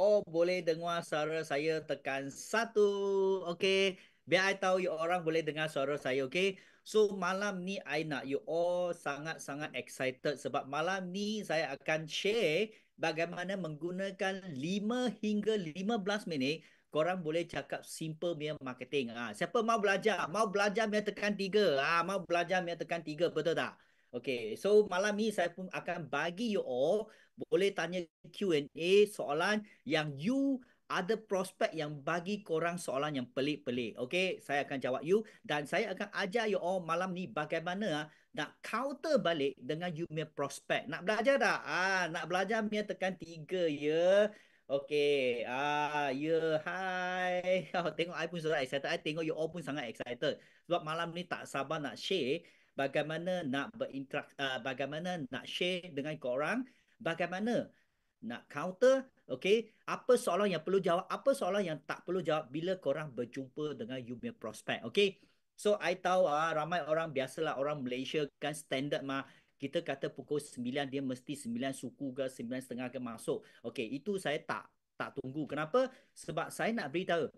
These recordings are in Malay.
all boleh dengar suara saya tekan satu. Okay. Biar I tahu you orang boleh dengar suara saya. Okay. So malam ni I nak you all sangat-sangat excited sebab malam ni saya akan share bagaimana menggunakan 5 hingga 15 minit korang boleh cakap simple punya marketing. Siapa mau belajar? Mau belajar punya tekan 3. Mau belajar punya tekan 3, betul tak? Okay, so malam ni saya pun akan bagi you all boleh tanya Q&A soalan yang you ada prospek yang bagi korang soalan yang pelik-pelik. Okay, saya akan jawab you dan saya akan ajar you all malam ni bagaimana nak counter balik dengan you punya prospek. Nak belajar tak? Nak belajar punya tekan 3 ya. Okay, ya, hai. Tengok I pun sangat excited. I tengok you all pun sangat excited. Sebab malam ni tak sabar nak share bagaimana nak berinteraksi, bagaimana nak share dengan korang, bagaimana nak counter, okay, apa soalan yang perlu jawab, apa soalan yang tak perlu jawab bila korang berjumpa dengan you punya prospek, okay. So, I tahu ramai orang, biasalah orang Malaysia kan standard mah, kita kata pukul 9 dia mesti 9 suku ke 9:30 ke masuk. Okay, itu saya tak tunggu. Kenapa? Sebab saya nak beritahu.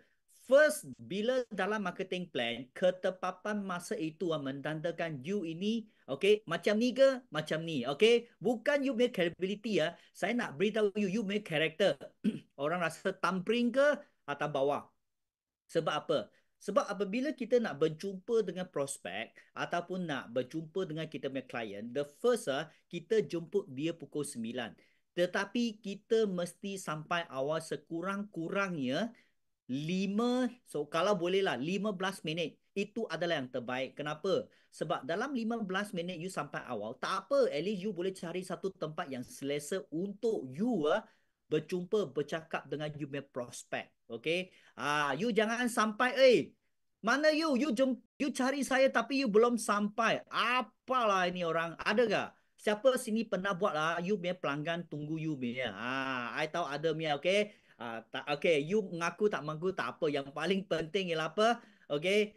First, bila dalam marketing plan, ketepapan masa itu menandakan you ini, okay, macam ni ke? Macam ni, okay? Bukan you punya credibility ya. Saya nak beritahu you punya character. Orang rasa tampering ke atau bawah. Sebab apa? Sebab apabila kita nak berjumpa dengan prospek ataupun nak berjumpa dengan kita punya klien, the first kita jemput dia pukul 9. Tetapi kita mesti sampai awal sekurang-kurangnya 5, so kalau bolehlah 15 minit. Itu adalah yang terbaik. Kenapa? Sebab dalam 15 minit you sampai awal, tak apa, at least you boleh cari satu tempat yang selesa untuk you berjumpa, bercakap dengan you punya prospek. Okay? You jangan sampai, mana you? You cari saya tapi you belum sampai. Apalah ini orang? Ada gak? Siapa sini pernah buat lah? You punya pelanggan tunggu you punya. I tahu ada punya, okay? Tak, okay, you mengaku tak mengaku tak apa. Yang paling penting ialah apa? Okay,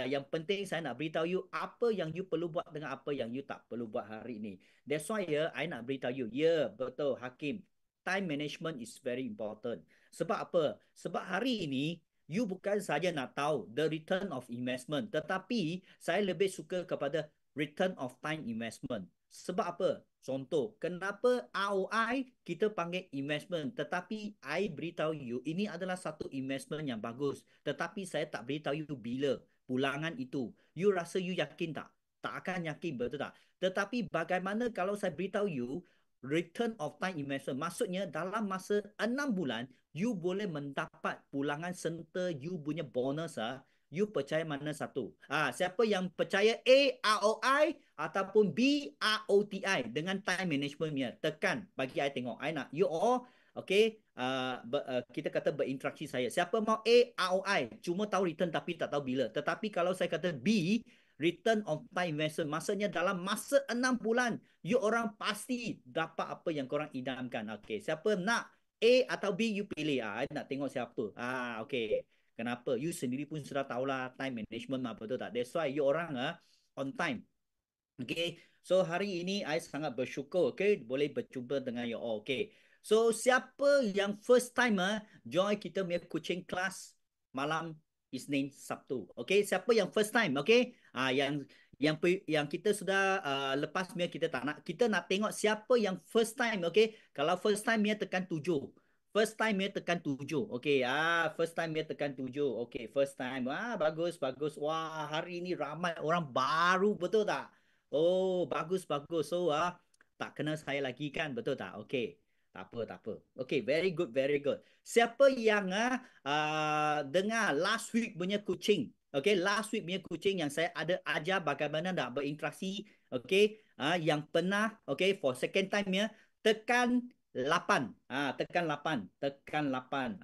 yang penting saya nak beritahu you apa yang you perlu buat dengan apa yang you tak perlu buat hari ini. That's why I nak beritahu you. Betul, Hakim. Time management is very important. Sebab apa? Sebab hari ini you bukan saja nak tahu the return of investment, tetapi saya lebih suka kepada return of time investment. Sebab apa? Contoh, kenapa ROI kita panggil investment, tetapi I beritahu you ini adalah satu investment yang bagus, tetapi saya tak beritahu you bila pulangan itu. You rasa you yakin tak? Tak akan yakin, betul tak? Tetapi bagaimana kalau saya beritahu you return of time investment, maksudnya dalam masa 6 bulan you boleh mendapat pulangan serta you punya bonus you percaya mana satu? Siapa yang percaya A, ROI ataupun B, ROTI dengan time management punya? Tekan bagi I tengok. I nak you all, okay, kita kata berinteraksi saya. Siapa mau A, ROI, cuma tahu return tapi tak tahu bila. Tetapi kalau saya kata B, return of time investment, maksudnya dalam masa 6 bulan, you orang pasti dapat apa yang korang idamkan. Okay, siapa nak A atau B, you pilih. I nak tengok siapa. Okay. Kenapa? You sendiri pun sudah tahulah time management apa betul tak? That's why you orang on time. Okay. So hari ini I sangat bersyukur, okay, boleh berjumpa dengan you all. Okay. So siapa yang first time join kita punya coaching class malam Isnin Sabtu. Okay. Siapa yang first time? Okay. Yang kita sudah lepas punya kita nak tengok siapa yang first time. Okay. Kalau first time dia tekan 7. First time dia tekan 7. Okay, first time dia tekan 7. Okay, first time. Bagus, bagus. Wah, hari ini ramai orang baru, betul tak? Oh, bagus, bagus. So, tak kenal saya lagi kan, betul tak? Okay, tak apa, tak apa. Okay, very good, very good. Siapa yang dengar last week punya coaching? Okay, last week punya coaching yang saya ada ajar bagaimana nak berinteraksi. Okay, yang pernah, okay, for second time ya, tekan 8. Tekan 8. Tekan 8.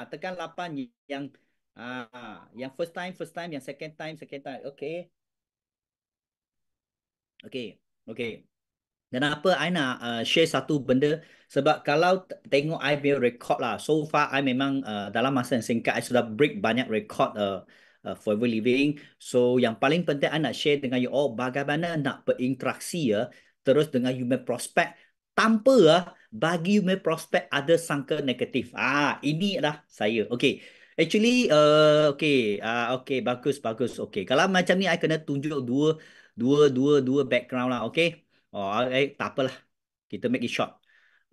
Tekan 8 yang first time, yang second time, second time. Okay. Okay. Okay. Dan apa I nak share satu benda sebab kalau tengok I punya record lah, so far I memang dalam masa yang singkat I sudah break banyak record forever living. So yang paling penting I nak share dengan you all bagaimana nak berinteraksi terus dengan human prospect tanpa bagi you punya prospek ada sangka negatif. Ini adalah saya. Okay. Actually, okay, bagus, bagus. Okay, kalau macam ni, I kena tunjuk dua background lah. Okay. Tak apalah. Kita make it short.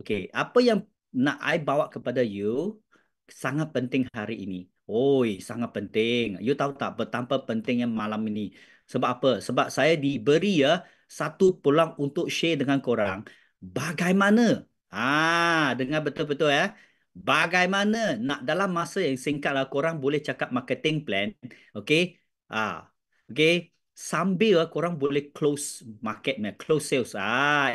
Okay, apa yang nak I bawa kepada you sangat penting hari ini. Oi, sangat penting. You tahu tak betapa pentingnya malam ini? Sebab apa? Sebab saya diberi satu peluang untuk share dengan korang bagaimana. Dengar betul-betul ya. Bagaimana nak dalam masa yang singkat lah korang boleh cakap marketing plan, okay? Okay. Sambil korang boleh close market, close sales.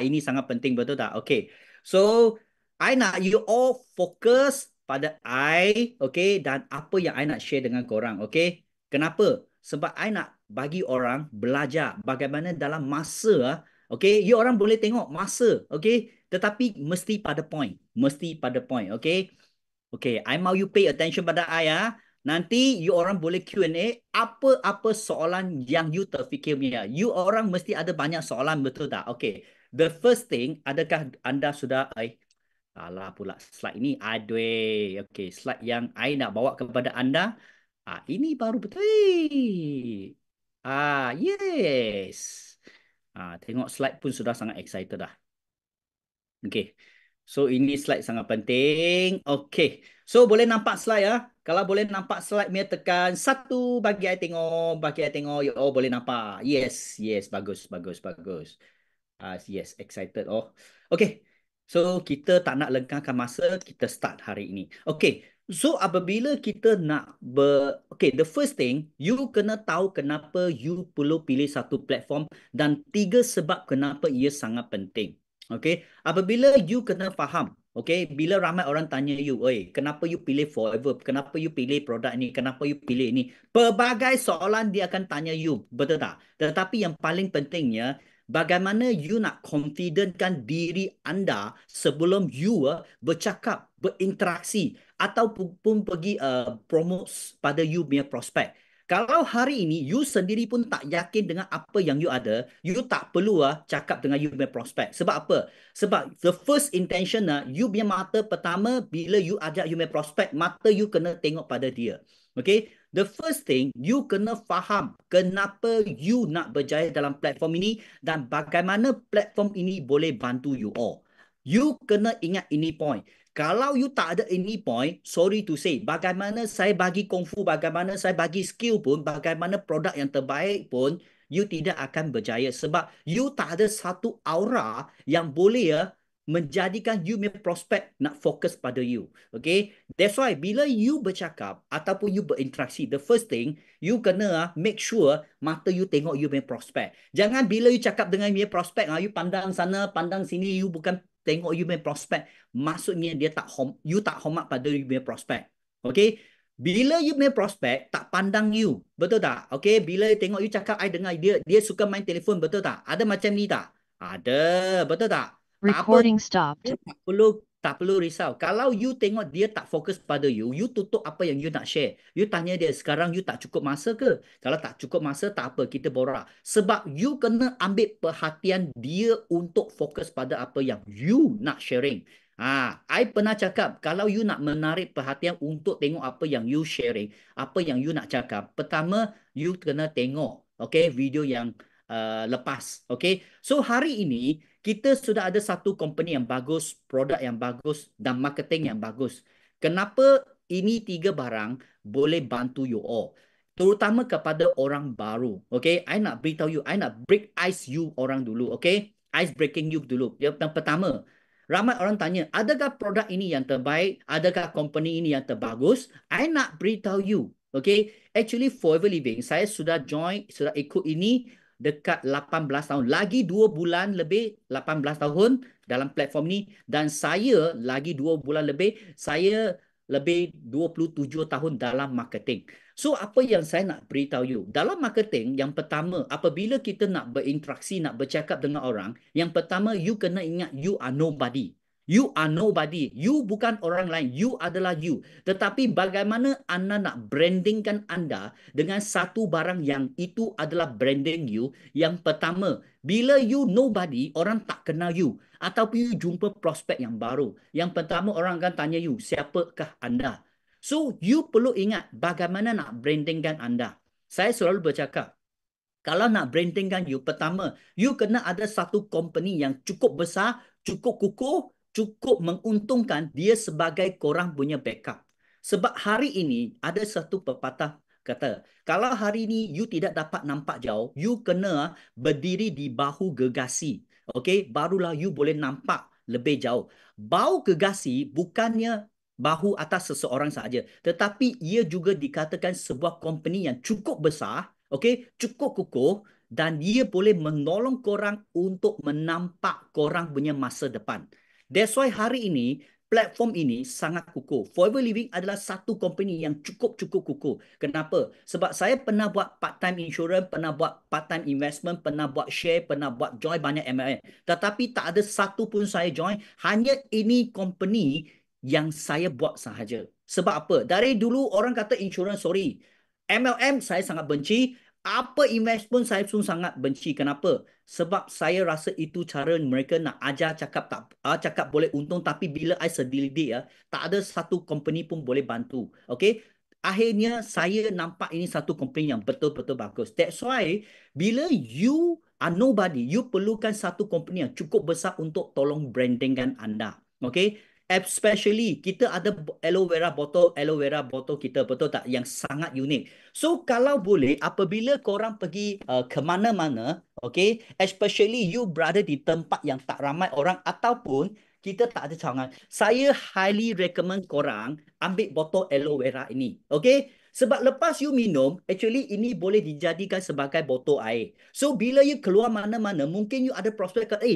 Ini sangat penting betul tak? Okay. So, I nak you all fokus pada I, okay, dan apa yang I nak share dengan korang, okay? Kenapa? Sebab I nak bagi orang belajar bagaimana dalam masa, okay? You orang boleh tengok masa, okay? Tetapi mesti pada point. Mesti pada point, okay? Okay, I mau you pay attention pada I Nanti you orang boleh Q&A apa-apa soalan yang you terfikir punya. You orang mesti ada banyak soalan, betul tak? Okay. The first thing, adakah anda sudah alah pula slide ini. Aduh. Okay, slide yang I nak bawa kepada anda. Ini baru betul. Yes. Tengok slide pun sudah sangat excited dah. Okay. So ini slide sangat penting. Okay. So boleh nampak slide Kalau boleh nampak slide punya tekan satu bagi I tengok. Bagi I tengok. Boleh nampak. Yes. Yes. Bagus. Bagus. Bagus. Yes. Excited. Okay. So kita tak nak lengkangkan masa. Kita start hari ini. Okay. So apabila kita nak okay, the first thing, you kena tahu kenapa you perlu pilih satu platform dan 3 sebab kenapa ia sangat penting. Okay, apabila you kena faham, okay, bila ramai orang tanya you, kenapa you pilih Forever, kenapa you pilih produk ini, kenapa you pilih ini, pelbagai soalan dia akan tanya you, betul tak? Tetapi yang paling pentingnya, bagaimana you nak confidentkan diri anda sebelum you bercakap, berinteraksi, ataupun pergi promote pada you punya prospek. Kalau hari ini you sendiri pun tak yakin dengan apa yang you ada, you tak perlu cakap dengan you punya prospek. Sebab apa? Sebab the first intention you punya mata pertama bila you ajak you punya prospek, mata you kena tengok pada dia. Okay? The first thing, you kena faham kenapa you nak berjaya dalam platform ini dan bagaimana platform ini boleh bantu you all. You kena ingat ini point. Kalau you tak ada ini point, sorry to say, bagaimana saya bagi kungfu, bagaimana saya bagi skill pun, bagaimana produk yang terbaik pun, you tidak akan berjaya. Sebab you tak ada satu aura yang boleh menjadikan you punya prospek nak fokus pada you. Okay? That's why, bila you bercakap ataupun you berinteraksi, the first thing, you kena make sure mata you tengok you punya prospek. Jangan bila you cakap dengan you punya prospek, you pandang sana, pandang sini, you bukan tengok you punya prospek, maksudnya dia you tak hormat pada you punya prospek. Okay? Bila you punya prospek tak pandang you, betul tak? Okay, bila tengok you cakap, I dengar dia suka main telefon, betul tak? Ada macam ni tak? Ada, betul tak? Recording stopped. Tak perlu risau. Kalau you tengok dia tak fokus pada you, you tutup apa yang you nak share. You tanya dia, sekarang you tak cukup masa ke? Kalau tak cukup masa, tak apa, kita borak. Sebab you kena ambil perhatian dia untuk fokus pada apa yang you nak sharing. I pernah cakap, kalau you nak menarik perhatian untuk tengok apa yang you sharing, apa yang you nak cakap, pertama, you kena tengok, okay, video yang lepas. Okay, so hari ini, kita sudah ada satu company yang bagus, produk yang bagus dan marketing yang bagus. Kenapa ini 3 barang boleh bantu you all? Terutama kepada orang baru. Okay, I nak beritahu you, I nak break ice you orang dulu. Okay, ice breaking you dulu. Yang pertama, ramai orang tanya, adakah produk ini yang terbaik? Adakah company ini yang terbagus? I nak beritahu you. Okay, actually Forever Living, saya sudah join, sudah ikut ini dekat 18 tahun. Lagi 2 bulan lebih 18 tahun dalam platform ni. Dan saya lagi 2 bulan lebih, saya lebih 27 tahun dalam marketing. So apa yang saya nak beritahu you, dalam marketing yang pertama, apabila kita nak berinteraksi, nak bercakap dengan orang, yang pertama you kena ingat you are nobody. You are nobody. You bukan orang lain. You adalah you. Tetapi bagaimana anda nak brandingkan anda dengan satu barang yang itu adalah branding you? Yang pertama, bila you nobody, orang tak kenal you. Ataupun you jumpa prospek yang baru. Yang pertama, orang akan tanya you, siapakah anda? So, you perlu ingat bagaimana nak brandingkan anda. Saya selalu bercakap, kalau nak brandingkan you, pertama, you kena ada satu company yang cukup besar, cukup kukuh, cukup menguntungkan dia sebagai korang punya backup. Sebab hari ini ada satu pepatah kata, kalau hari ini you tidak dapat nampak jauh, you kena berdiri di bahu gegasi. Okay, barulah you boleh nampak lebih jauh. Bahu gegasi bukannya bahu atas seseorang saja, tetapi ia juga dikatakan sebuah company yang cukup besar, okey, cukup kukuh dan dia boleh menolong korang untuk menampak korang punya masa depan. That's why hari ini platform ini sangat kukuh. Forever Living adalah satu company yang cukup-cukup kukuh. Kenapa? Sebab saya pernah buat part-time insurance, pernah buat part-time investment, pernah buat share, pernah buat join banyak MLM. Tetapi tak ada satu pun saya join. Hanya ini company yang saya buat sahaja. Sebab apa? Dari dulu orang kata insurance, sorry. MLM saya sangat benci. Apa invest pun saya pun sangat benci. Kenapa? Sebab saya rasa itu cara mereka nak ajar cakap tak cakap boleh untung, tapi bila I sedilidik tak ada satu company pun boleh bantu. Okay? Akhirnya saya nampak ini satu company yang betul-betul bagus. That's why bila you are nobody, you perlukan satu company yang cukup besar untuk tolong brandingkan anda. Okay? Especially kita ada aloe vera botol kita, betul tak? Yang sangat unik. So kalau boleh, apabila korang pergi ke mana-mana, okay, especially you berada di tempat yang tak ramai orang ataupun kita tak ada cawangan, saya highly recommend korang ambil botol aloe vera ini, okay? Sebab lepas you minum, actually ini boleh dijadikan sebagai botol air. So bila you keluar mana-mana, mungkin you ada prospek kata,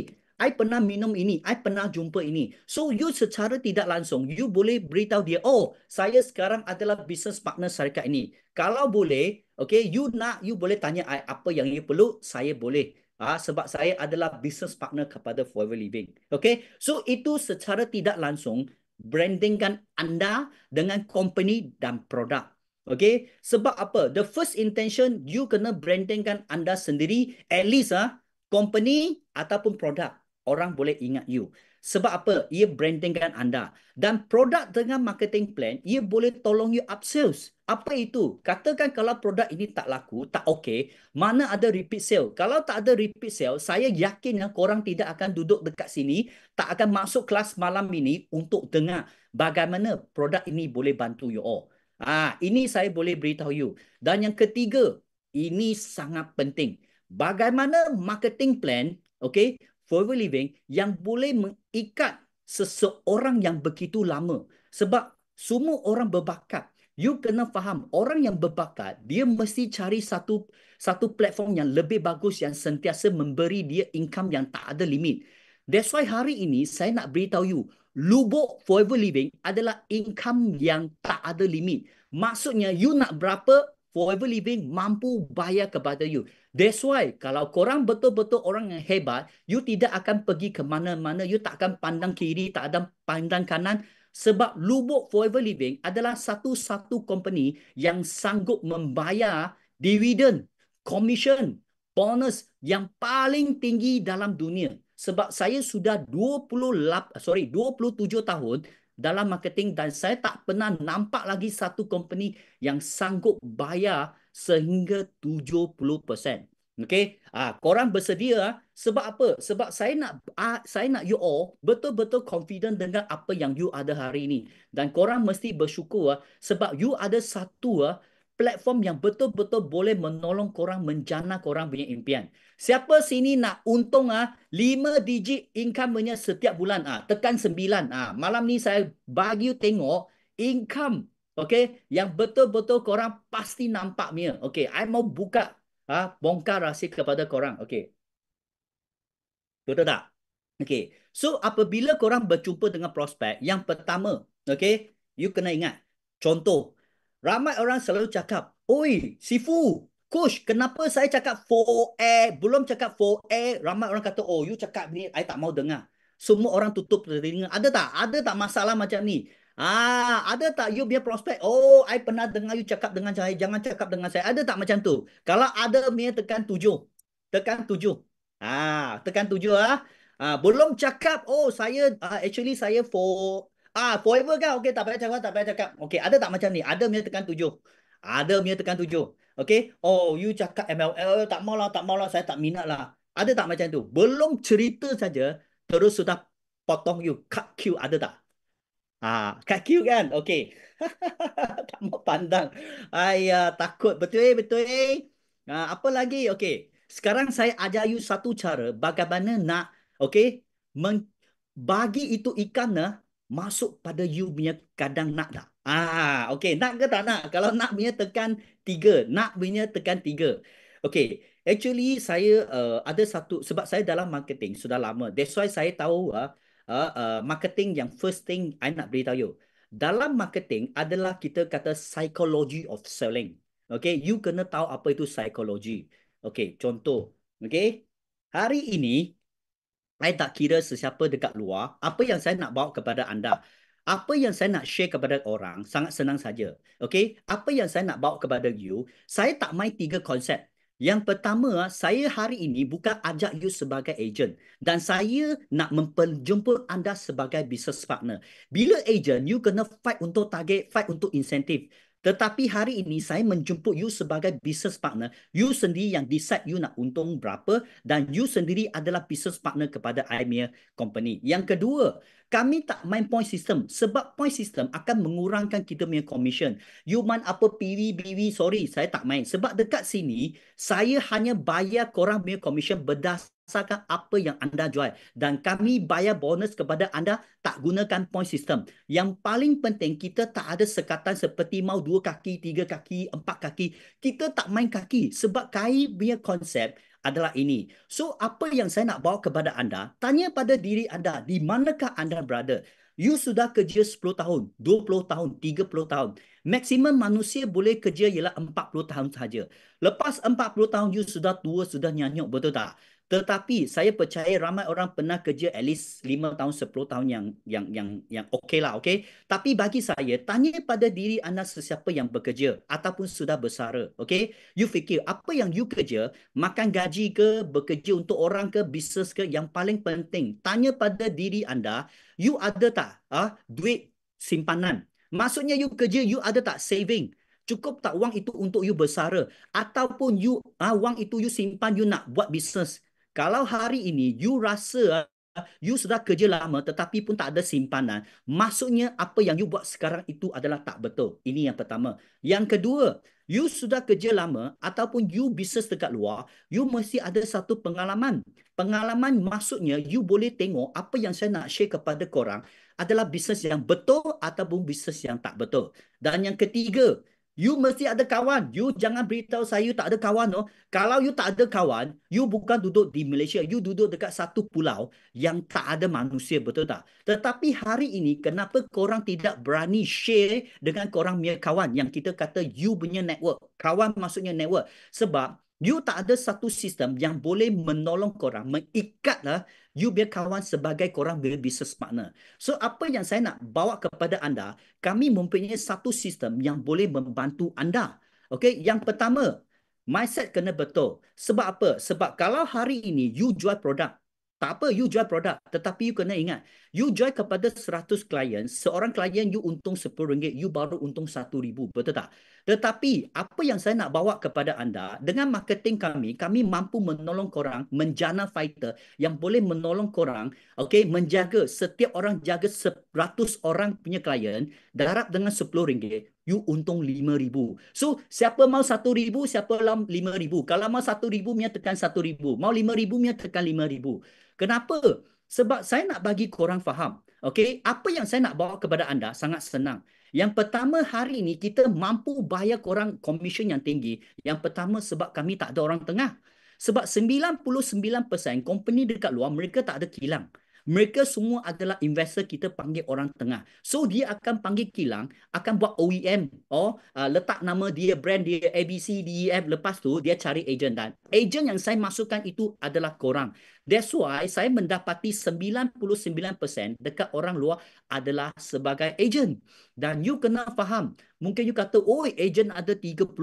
I pernah minum ini, I pernah jumpa ini. So, you secara tidak langsung, you boleh beritahu dia, oh, saya sekarang adalah business partner syarikat ini. Kalau boleh, okay, you boleh tanya I apa yang you perlu, saya boleh. Sebab saya adalah business partner kepada Forever Living. Okay, so itu secara tidak langsung brandingkan anda dengan company dan produk. Okay, sebab apa? The first intention, you kena brandingkan anda sendiri, at least company ataupun produk. Orang boleh ingat you. Sebab apa? Ia brandingkan anda. Dan produk dengan marketing plan, ia boleh tolong you upsells. Apa itu? Katakan kalau produk ini tak laku, tak okey, mana ada repeat sale. Kalau tak ada repeat sale, saya yakin korang tidak akan duduk dekat sini, tak akan masuk kelas malam ini untuk dengar bagaimana produk ini boleh bantu you all. Ini saya boleh beritahu you. Dan yang ketiga, ini sangat penting. Bagaimana marketing plan, okay, Forever Living yang boleh mengikat seseorang yang begitu lama. Sebab semua orang berbakat. You kena faham, orang yang berbakat, dia mesti cari satu platform yang lebih bagus yang sentiasa memberi dia income yang tak ada limit. That's why hari ini saya nak beritahu you, Lubuk Forever Living adalah income yang tak ada limit. Maksudnya, you nak berapa, Forever Living mampu bayar kepada you. That's why kalau korang betul-betul orang yang hebat, you tidak akan pergi ke mana-mana, you tak akan pandang kiri, tak ada pandang kanan. Sebab Lubuk Forever Living adalah satu-satu company yang sanggup membayar dividen, commission, bonus yang paling tinggi dalam dunia. Sebab saya sudah 27 tahun dalam marketing dan saya tak pernah nampak lagi satu company yang sanggup bayar sehingga 70%. Okay, korang bersedia sebab apa? Sebab saya nak you all betul-betul confident dengan apa yang you ada hari ini. Dan korang mesti bersyukur sebab you ada satu platform yang betul-betul boleh menolong korang menjana korang punya impian. Siapa sini nak untung 5 digit income-nya setiap bulan? Tekan 9. Malam ni saya bagi you tengok income, okay, yang betul-betul korang pasti nampak punya. Okay, I mau buka bongkar rahsia kepada korang. Okay. Betul tak? Okay. So, apabila korang berjumpa dengan prospek, yang pertama, okay, you kena ingat. Contoh, ramai orang selalu cakap, oi, Sifu, Coach, kenapa saya cakap 4A, belum cakap 4A, ramai orang kata, oh, you cakap ni, I tak mau dengar. semua orang tutup telinga. Ada tak? Ada tak masalah macam ni? Ada tak you biar prospek? Oh, I pernah dengar you cakap dengan saya, jangan cakap dengan saya. Ada tak macam tu? Kalau ada, Mia tekan 7. Tekan 7. Tekan 7 ah. Belum cakap, oh saya actually saya forever kan? Okey, tak payah cakap, tak payah cakap. Okey, ada tak macam ni? Ada, Mia tekan 7. Ada, Mia tekan 7. Okey. Oh, you cakap MLL, tak mau lah, saya tak minat lah. Ada tak macam tu? Belum cerita saja, terus sudah potong you, cut queue, ada tak? Cut queue kan? Okey. Tak mau pandang. Takut betul betul. Apa lagi? Okey. Sekarang saya ajar you satu cara bagaimana nak okey bagi itu ikan masuk pada you punya kandang nak tak? Okey, nak ke tak nak? Kalau nak punya tekan 3, nak punya tekan 3. Okey, actually saya ada satu sebab saya dalam marketing sudah lama. That's why saya tahu marketing yang first thing I nak beritahu you. Dalam marketing adalah kita kata psychology of selling. Okay, you kena tahu apa itu psikologi. Okay, contoh. Okay, hari ini saya tak kira sesiapa dekat luar, apa yang saya nak bawa kepada anda. Apa yang saya nak share kepada orang, sangat senang saja. Okay? Apa yang saya nak bawa kepada you, saya tak main 3 konsep. Yang pertama, saya hari ini bukan ajak you sebagai agent. Dan saya nak menjemput anda sebagai business partner. Bila agent, you kena fight untuk target, fight untuk insentif. Tetapi hari ini saya menjemput you sebagai business partner. You sendiri yang decide you nak untung berapa dan you sendiri adalah business partner kepada IMEA company. Yang kedua, kami tak main point system sebab point system akan mengurangkan kita punya commission. You main apa PV, BV, sorry, saya tak main. Sebab dekat sini, saya hanya bayar korang punya commission berdasarkan apa yang anda jual. Dan kami bayar bonus kepada anda tak gunakan point system. Yang paling penting, kita tak ada sekatan seperti mau 2 kaki, 3 kaki, 4 kaki. Kita tak main kaki sebab kami punya konsep adalah ini. So, apa yang saya nak bawa kepada anda, tanya pada diri anda, di manakah anda berada? You sudah kerja 10 tahun, 20 tahun, 30 tahun. Maksimum manusia boleh kerja ialah 40 tahun saja. Lepas 40 tahun, you sudah tua, sudah nyanyuk, betul tak? Tetapi saya percaya ramai orang pernah kerja at least 5 tahun, 10 tahun yang okey lah, okey? Tapi bagi saya, tanya pada diri anda sesiapa yang bekerja ataupun sudah bersara, okey? You fikir, apa yang you kerja, makan gaji ke, bekerja untuk orang ke, bisnes ke, yang paling penting, tanya pada diri anda, you ada tak duit simpanan? Maksudnya you kerja, you ada tak saving? Cukup tak wang itu untuk you bersara? Ataupun you wang itu you simpan, you nak buat bisnes? Kalau hari ini you rasa you sudah kerja lama tetapi pun tak ada simpanan, maksudnya apa yang you buat sekarang itu adalah tak betul. Ini yang pertama. Yang kedua, you sudah kerja lama ataupun you bisnes dekat luar, you mesti ada satu pengalaman. Pengalaman maksudnya you boleh tengok apa yang saya nak share kepada korang adalah bisnes yang betul ataupun bisnes yang tak betul. Dan yang ketiga, you mesti ada kawan. You jangan beritahu saya you tak ada kawan. No? Kalau you tak ada kawan, you bukan duduk di Malaysia. You duduk dekat satu pulau yang tak ada manusia, betul tak? Tetapi hari ini, kenapa korang tidak berani share dengan korang punya kawan yang kita kata you punya network? Kawan maksudnya network. Sebab you tak ada satu sistem yang boleh menolong korang, mengikatlah you biar kawan sebagai korang biar business partner. So, apa yang saya nak bawa kepada anda, kami mempunyai satu sistem yang boleh membantu anda. Okey, yang pertama, mindset kena betul. Sebab apa? Sebab kalau hari ini you jual produk, tak apa you jual produk, tetapi you kena ingat, you jual kepada 100 klien, seorang klien you untung RM10, you baru untung RM1,000, betul tak? Tetapi apa yang saya nak bawa kepada anda, dengan marketing kami mampu menolong korang menjana fighter yang boleh menolong korang, okey, menjaga setiap orang jaga 100 orang punya klien, darab dengan RM10, you untung RM5,000. So, siapa mau RM1,000, siapa mau RM5,000. Kalau mau RM1,000, Mia tekan RM1,000. Mau RM5,000, Mia tekan RM5,000. Kenapa? Sebab saya nak bagi korang faham. Okey, apa yang saya nak bawa kepada anda sangat senang. Yang pertama, hari ini kita mampu bayar korang komisen yang tinggi. Yang pertama sebab kami tak ada orang tengah. Sebab 99% company dekat luar mereka tak ada kilang. Mereka semua adalah investor, kita panggil orang tengah. So dia akan panggil kilang, akan buat OEM, letak nama dia, brand dia, ABC, DEF. Lepas tu dia cari agent, dan agent yang saya masukkan itu adalah korang. That's why saya mendapati 99% dekat orang luar adalah sebagai agent. Dan you kena faham, mungkin you kata, oh agent ada 35%,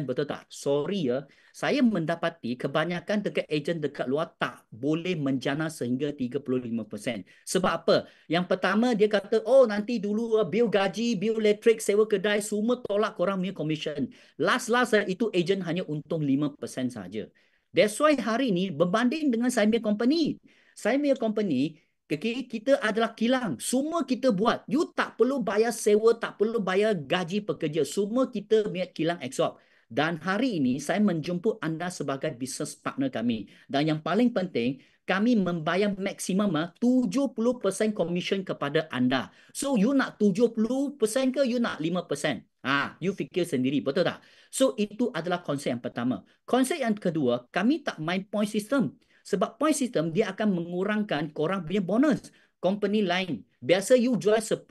betul tak? Sorry ya, saya mendapati kebanyakan dekat agent dekat luar tak boleh menjana sehingga 35%. Sebab apa? Yang pertama dia kata, oh nanti dulu bil gaji, bil elektrik, sewa kedai, semua tolak korang punya commission. Last itu agent hanya untung 5% saja. That's why hari ini berbanding dengan saya punya company. Saya punya company, okay, kita adalah kilang. Semua kita buat. You tak perlu bayar sewa, tak perlu bayar gaji pekerja. Semua kita punya kilang absorb. Dan hari ini saya menjemput anda sebagai business partner kami. Dan yang paling penting, kami membayar maksimum 70% commission kepada anda. So you nak 70% ke you nak 5%? You fikir sendiri, betul tak? So itu adalah konsep yang pertama. Konsep yang kedua, kami tak main point system. Sebab point system dia akan mengurangkan korang punya bonus. Company lain, biasa you jual 10,000,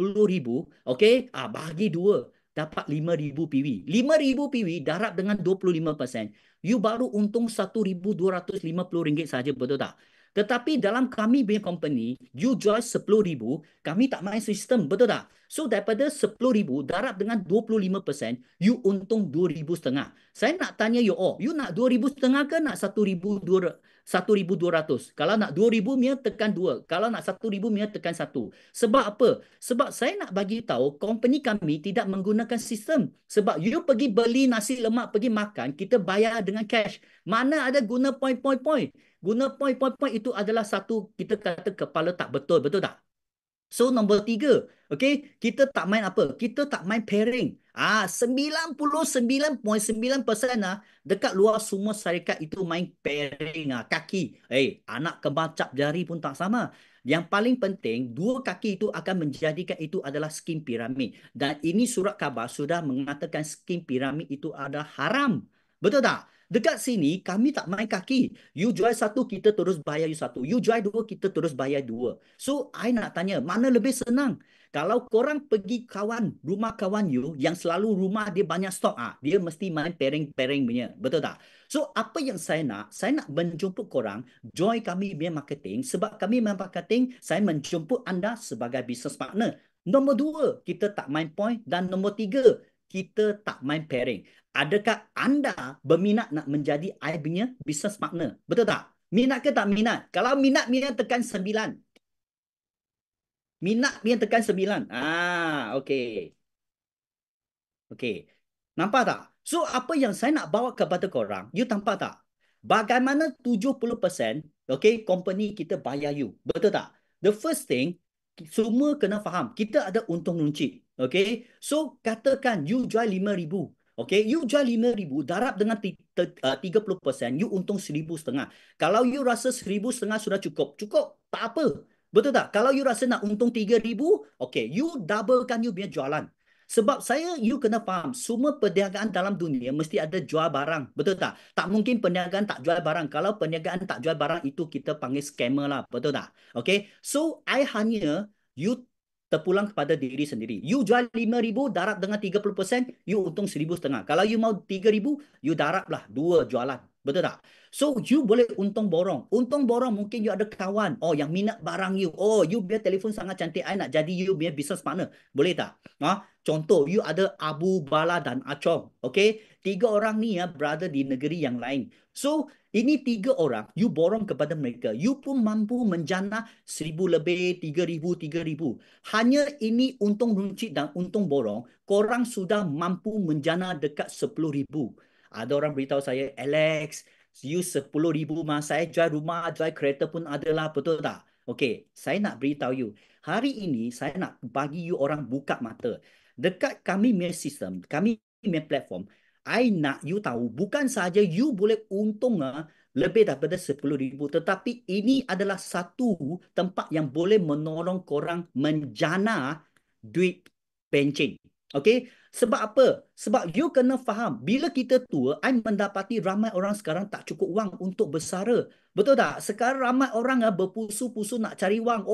okay? Bagi dua, dapat 5,000 PW. 5,000 PW darab dengan 25%. You baru untung RM1,250 saja, betul tak? Tetapi dalam kami punya company, you jual 10,000, kami tak main sistem, betul tak? So daripada 10,000 darab dengan 25%, you untung 2,500. Saya nak tanya you, you nak 2,500 ke nak 1,200? Kalau nak 2,000 punya tekan 2. Kalau nak 1,000 punya tekan 1. Sebab apa? Sebab saya nak bagi tahu company kami tidak menggunakan sistem. Sebab you pergi beli nasi lemak, pergi makan, kita bayar dengan cash. Mana ada guna point. Guna point itu adalah satu, kita kata kepala tak betul, betul tak? So nombor 3, okay, kita tak main apa? Kita tak main pairing. 99.9% dekat luar semua syarikat itu main pairing kaki. Anak kembar cap jari pun tak sama. Yang paling penting, dua kaki itu akan menjadikan itu adalah skim piramid. Dan ini surat khabar sudah mengatakan skim piramid itu adalah haram. Betul tak? Dekat sini, kami tak main kaki. You jual satu, kita terus bayar you satu. You jual dua, kita terus bayar dua. So, I nak tanya, mana lebih senang? Kalau korang pergi rumah kawan you, yang selalu rumah dia banyak stok, dia mesti main pairing-pairing punya. Betul tak? So, apa yang saya nak? Saya nak menjemput korang, join kami punya marketing. Sebab kami punya marketing, saya menjemput anda sebagai business partner. Nombor 2, kita tak main point. Dan nombor 3, kita tak main pairing. Adakah anda berminat nak menjadi I punya business partner? Betul tak? Minat ke tak minat? Kalau minat, tekan 9. Minat, tekan 9. Okey. Okey. Nampak tak? So, apa yang saya nak bawa kepada korang, you nampak tak? Bagaimana 70%, okay, company kita bayar you. Betul tak? The first thing, semua kena faham, kita ada untung runcit. Okay? So, katakan you jual 5,000. Okay, you jual 5,000, darab dengan 30%, you untung 1,500. Kalau you rasa 1,500 sudah cukup, tak apa. Betul tak? Kalau you rasa nak untung 3,000, okay, you doublekan you punya jualan. Sebab you kena faham, semua perniagaan dalam dunia mesti ada jual barang. Betul tak? Tak mungkin perniagaan tak jual barang. Kalau perniagaan tak jual barang, itu kita panggil scammer lah. Betul tak? Okay? So, hanya you terpulang kepada diri sendiri. You jual 5,000, darab dengan 30%, you untung 1,500. Kalau you mau 3,000, you darab lah 2 jualan. Betul tak? So, you boleh untung borong. Untung borong mungkin you ada kawan. Yang minat barang you. You biar telefon sangat cantik. I nak jadi you biar business partner. Boleh tak? Contoh, you ada Abu, Bala dan Acong. Okay? 3 orang ni berada di negeri yang lain. So, ini 3 orang, you borong kepada mereka. You pun mampu menjana 1,000 lebih, 3,000. Hanya ini untung runcit dan untung borong, korang sudah mampu menjana dekat 10,000. Ada orang beritahu saya, Alex, you 10,000 saya jual rumah, jual kereta pun adalah, betul tak? Okay, saya nak beritahu you. Hari ini, saya nak bagi you orang buka mata. Dekat kami punya sistem, kami punya platform, I nak you tahu, bukan sahaja you boleh untung lebih daripada 10,000, tetapi ini adalah satu tempat yang boleh menolong korang menjana duit pencen. Okay? Sebab apa? Sebab you kena faham, bila kita tua, I mendapati ramai orang sekarang tak cukup wang untuk bersara. Betul tak? Sekarang ramai orang berpusu-pusu nak cari wang.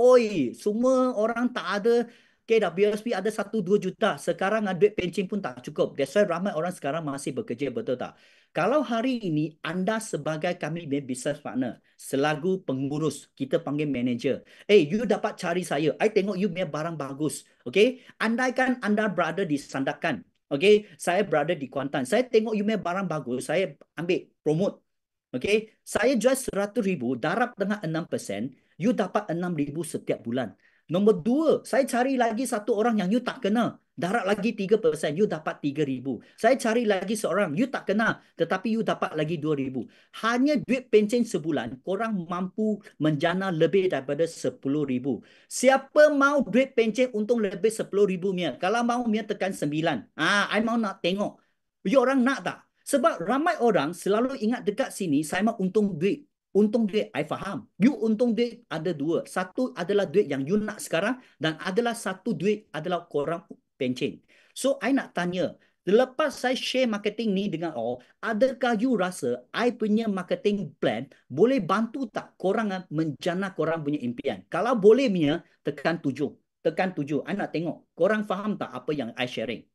Semua orang tak ada Okay, dah BSP ada 1-2 juta. Sekarang duit pencen pun tak cukup. That's why ramai orang sekarang masih bekerja, betul tak? Kalau hari ini anda sebagai kami business partner, selagu pengurus, kita panggil manager. You dapat cari saya. I tengok you punya barang bagus. Okay? Andaikan anda berada di Sandakan. Okay? Saya berada di Kuantan. Saya tengok you punya barang bagus. Saya ambil promote. Okay? Saya jual 100,000, darab dengan 6%, you dapat 6,000 setiap bulan. Nombor dua, saya cari lagi satu orang yang you tak kenal. Darab lagi 3%, you dapat 3,000. Saya cari lagi seorang, you tak kenal, tetapi you dapat lagi 2,000. Hanya duit pencen sebulan, korang mampu menjana lebih daripada 10,000. Siapa mau duit pencen untung lebih 10,000 Mia? Kalau mau Mia tekan 9. I mau nak tengok. You orang nak tak? Sebab ramai orang selalu ingat dekat sini, saya mau untung duit. Untung duit, I faham. You untung duit ada dua. Satu adalah duit yang you nak sekarang dan adalah satu duit adalah korang pencen. So, I nak tanya, lepas saya share marketing ni dengan adakah you rasa I punya marketing plan boleh bantu tak korang menjana korang punya impian? Kalau boleh punya, tekan 7. Tekan 7. I nak tengok. Korang faham tak apa yang I sharing?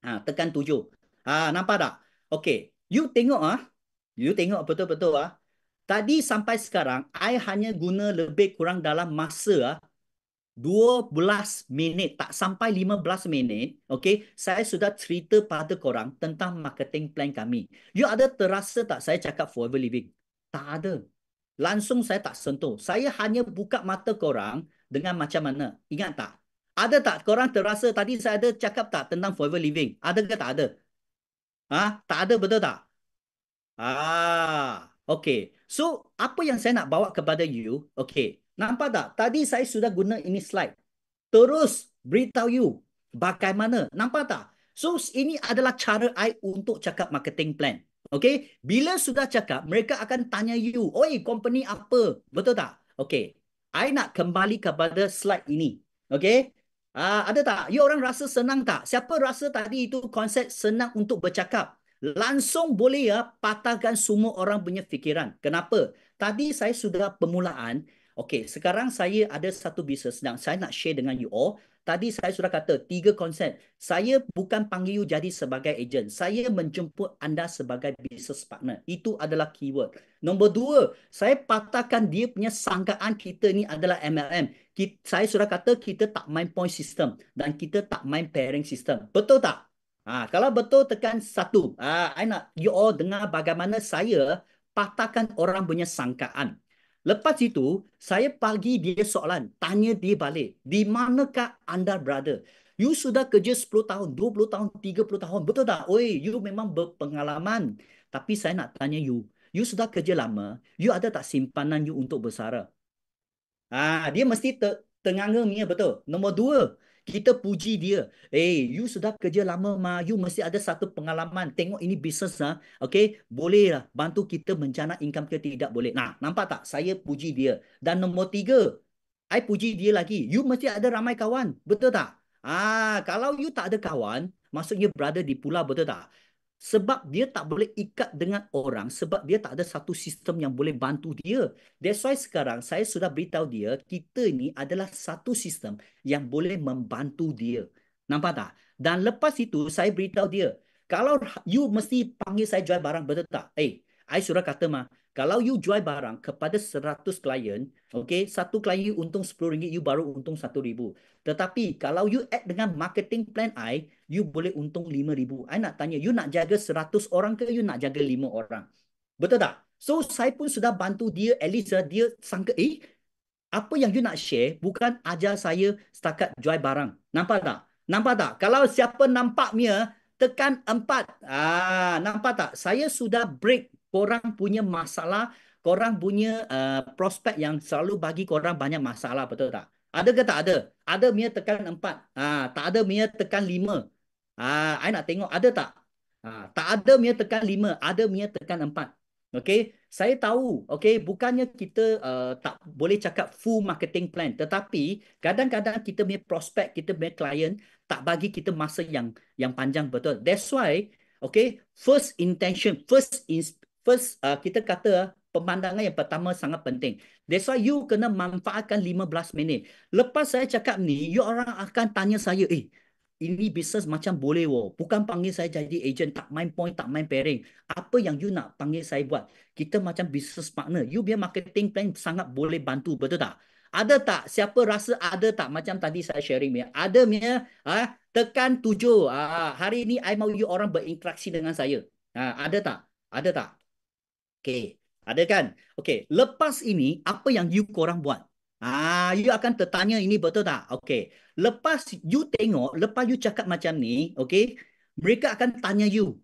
Tekan 7. Nampak tak? Okay. You tengok You tengok betul-betul Tadi sampai sekarang, I hanya guna lebih kurang dalam masa 12 minit, tak sampai 15 minit. Okay, saya sudah cerita pada korang tentang marketing plan kami. You ada terasa tak saya cakap forever living? Tak ada. Langsung saya tak sentuh. Saya hanya buka mata korang dengan macam mana. Ingat tak? Ada tak korang terasa tadi saya ada cakap tak tentang forever living? Ada ke tak ada? Tak ada, betul tak? Okay. So, apa yang saya nak bawa kepada you, okay. Nampak tak? Tadi saya sudah guna ini slide. Terus beritahu you bagaimana. Nampak tak? So, ini adalah cara I untuk cakap marketing plan. Okay. Bila sudah cakap, mereka akan tanya you, oi, company apa? Betul tak? Okay. I nak kembali kepada slide ini. Okay. Ada tak? You orang rasa senang tak? Siapa rasa tadi itu konsep senang untuk bercakap? Langsung boleh patahkan semua orang punya fikiran. Kenapa? Tadi saya sudah permulaan. Okey, sekarang saya ada satu bisnes yang saya nak share dengan you all. Tadi saya sudah kata 3 konsep. Saya bukan panggil you jadi sebagai ejen. Saya menjemput anda sebagai business partner. Itu adalah keyword. Nombor 2, saya patahkan dia punya sangkaan kita ni adalah MLM. Saya sudah kata kita tak main point system dan kita tak main pairing system. Betul tak? Kalau betul tekan 1. I nak you all dengar bagaimana saya patahkan orang punya sangkaan. Lepas itu, saya bagi dia soalan, tanya dia balik. Di manakah anda berada? You sudah kerja 10 tahun, 20 tahun, 30 tahun. Betul tak? Oi, you memang berpengalaman. Tapi saya nak tanya you. You sudah kerja lama. You ada tak simpanan you untuk bersara? Dia mesti tenganga Mia, betul. Nombor 2, kita puji dia. You sudah kerja lama mah, you mesti ada satu pengalaman. Tengok ini bisnes okey, boleh lah bantu kita menjana income ke tidak boleh. Nah, nampak tak? Saya puji dia. Dan nombor 3, I puji dia lagi. You mesti ada ramai kawan, betul tak? Kalau you tak ada kawan, maksudnya berada di pulau, betul tak? Sebab dia tak boleh ikat dengan orang, sebab dia tak ada satu sistem yang boleh bantu dia. That's why sekarang saya sudah beritahu dia, kita ni adalah satu sistem yang boleh membantu dia. Nampak tak? Dan lepas itu saya beritahu dia, kalau you mesti panggil saya jual barang, betul tak? I sudah kata kalau you jual barang kepada 100 klien, okay, satu klien you untung RM10, you baru untung RM1,000. Tetapi kalau you add dengan marketing plan you boleh untung RM5,000. I nak tanya, you nak jaga 100 orang ke you nak jaga 5 orang? Betul tak? So, saya pun sudah bantu dia, at least dia sangka, apa yang you nak share bukan ajar saya setakat jual barang. Nampak tak? Nampak tak? Kalau siapa nampak Mia, tekan 4. Nampak tak? Saya sudah break korang punya masalah, korang punya prospek yang selalu bagi korang banyak masalah, betul tak? Ada ke tak ada? Ada Mia tekan 4. Tak ada Mia tekan 5. I nak tengok ada tak? Tak ada Mia tekan 5, ada Mia tekan 4. Okey, saya tahu, okey, bukannya kita tak boleh cakap full marketing plan, tetapi kadang-kadang kita punya prospek, kita punya klien tak bagi kita masa yang panjang, betul. That's why, okey, first intention, first kita kata pemandangan yang pertama sangat penting. That's why you kena manfaatkan 15 minit. Lepas saya cakap ni, you orang akan tanya saya, ini bisnes macam boleh bukan panggil saya jadi agent, tak main point, tak main pairing. Apa yang you nak panggil saya buat? Kita macam business partner. You biar marketing plan sangat boleh bantu, betul tak? Ada tak? Siapa rasa ada tak? Macam tadi saya sharing ni. Ada punya, tekan 7. Hari ni I mau you orang berinteraksi dengan saya. Ada tak? Ada tak? Okay. Ada kan? Okay. Lepas ini, apa yang you korang buat? You akan tertanya ini betul tak? Okay. Lepas you tengok, lepas you cakap macam ni, okay, mereka akan tanya you,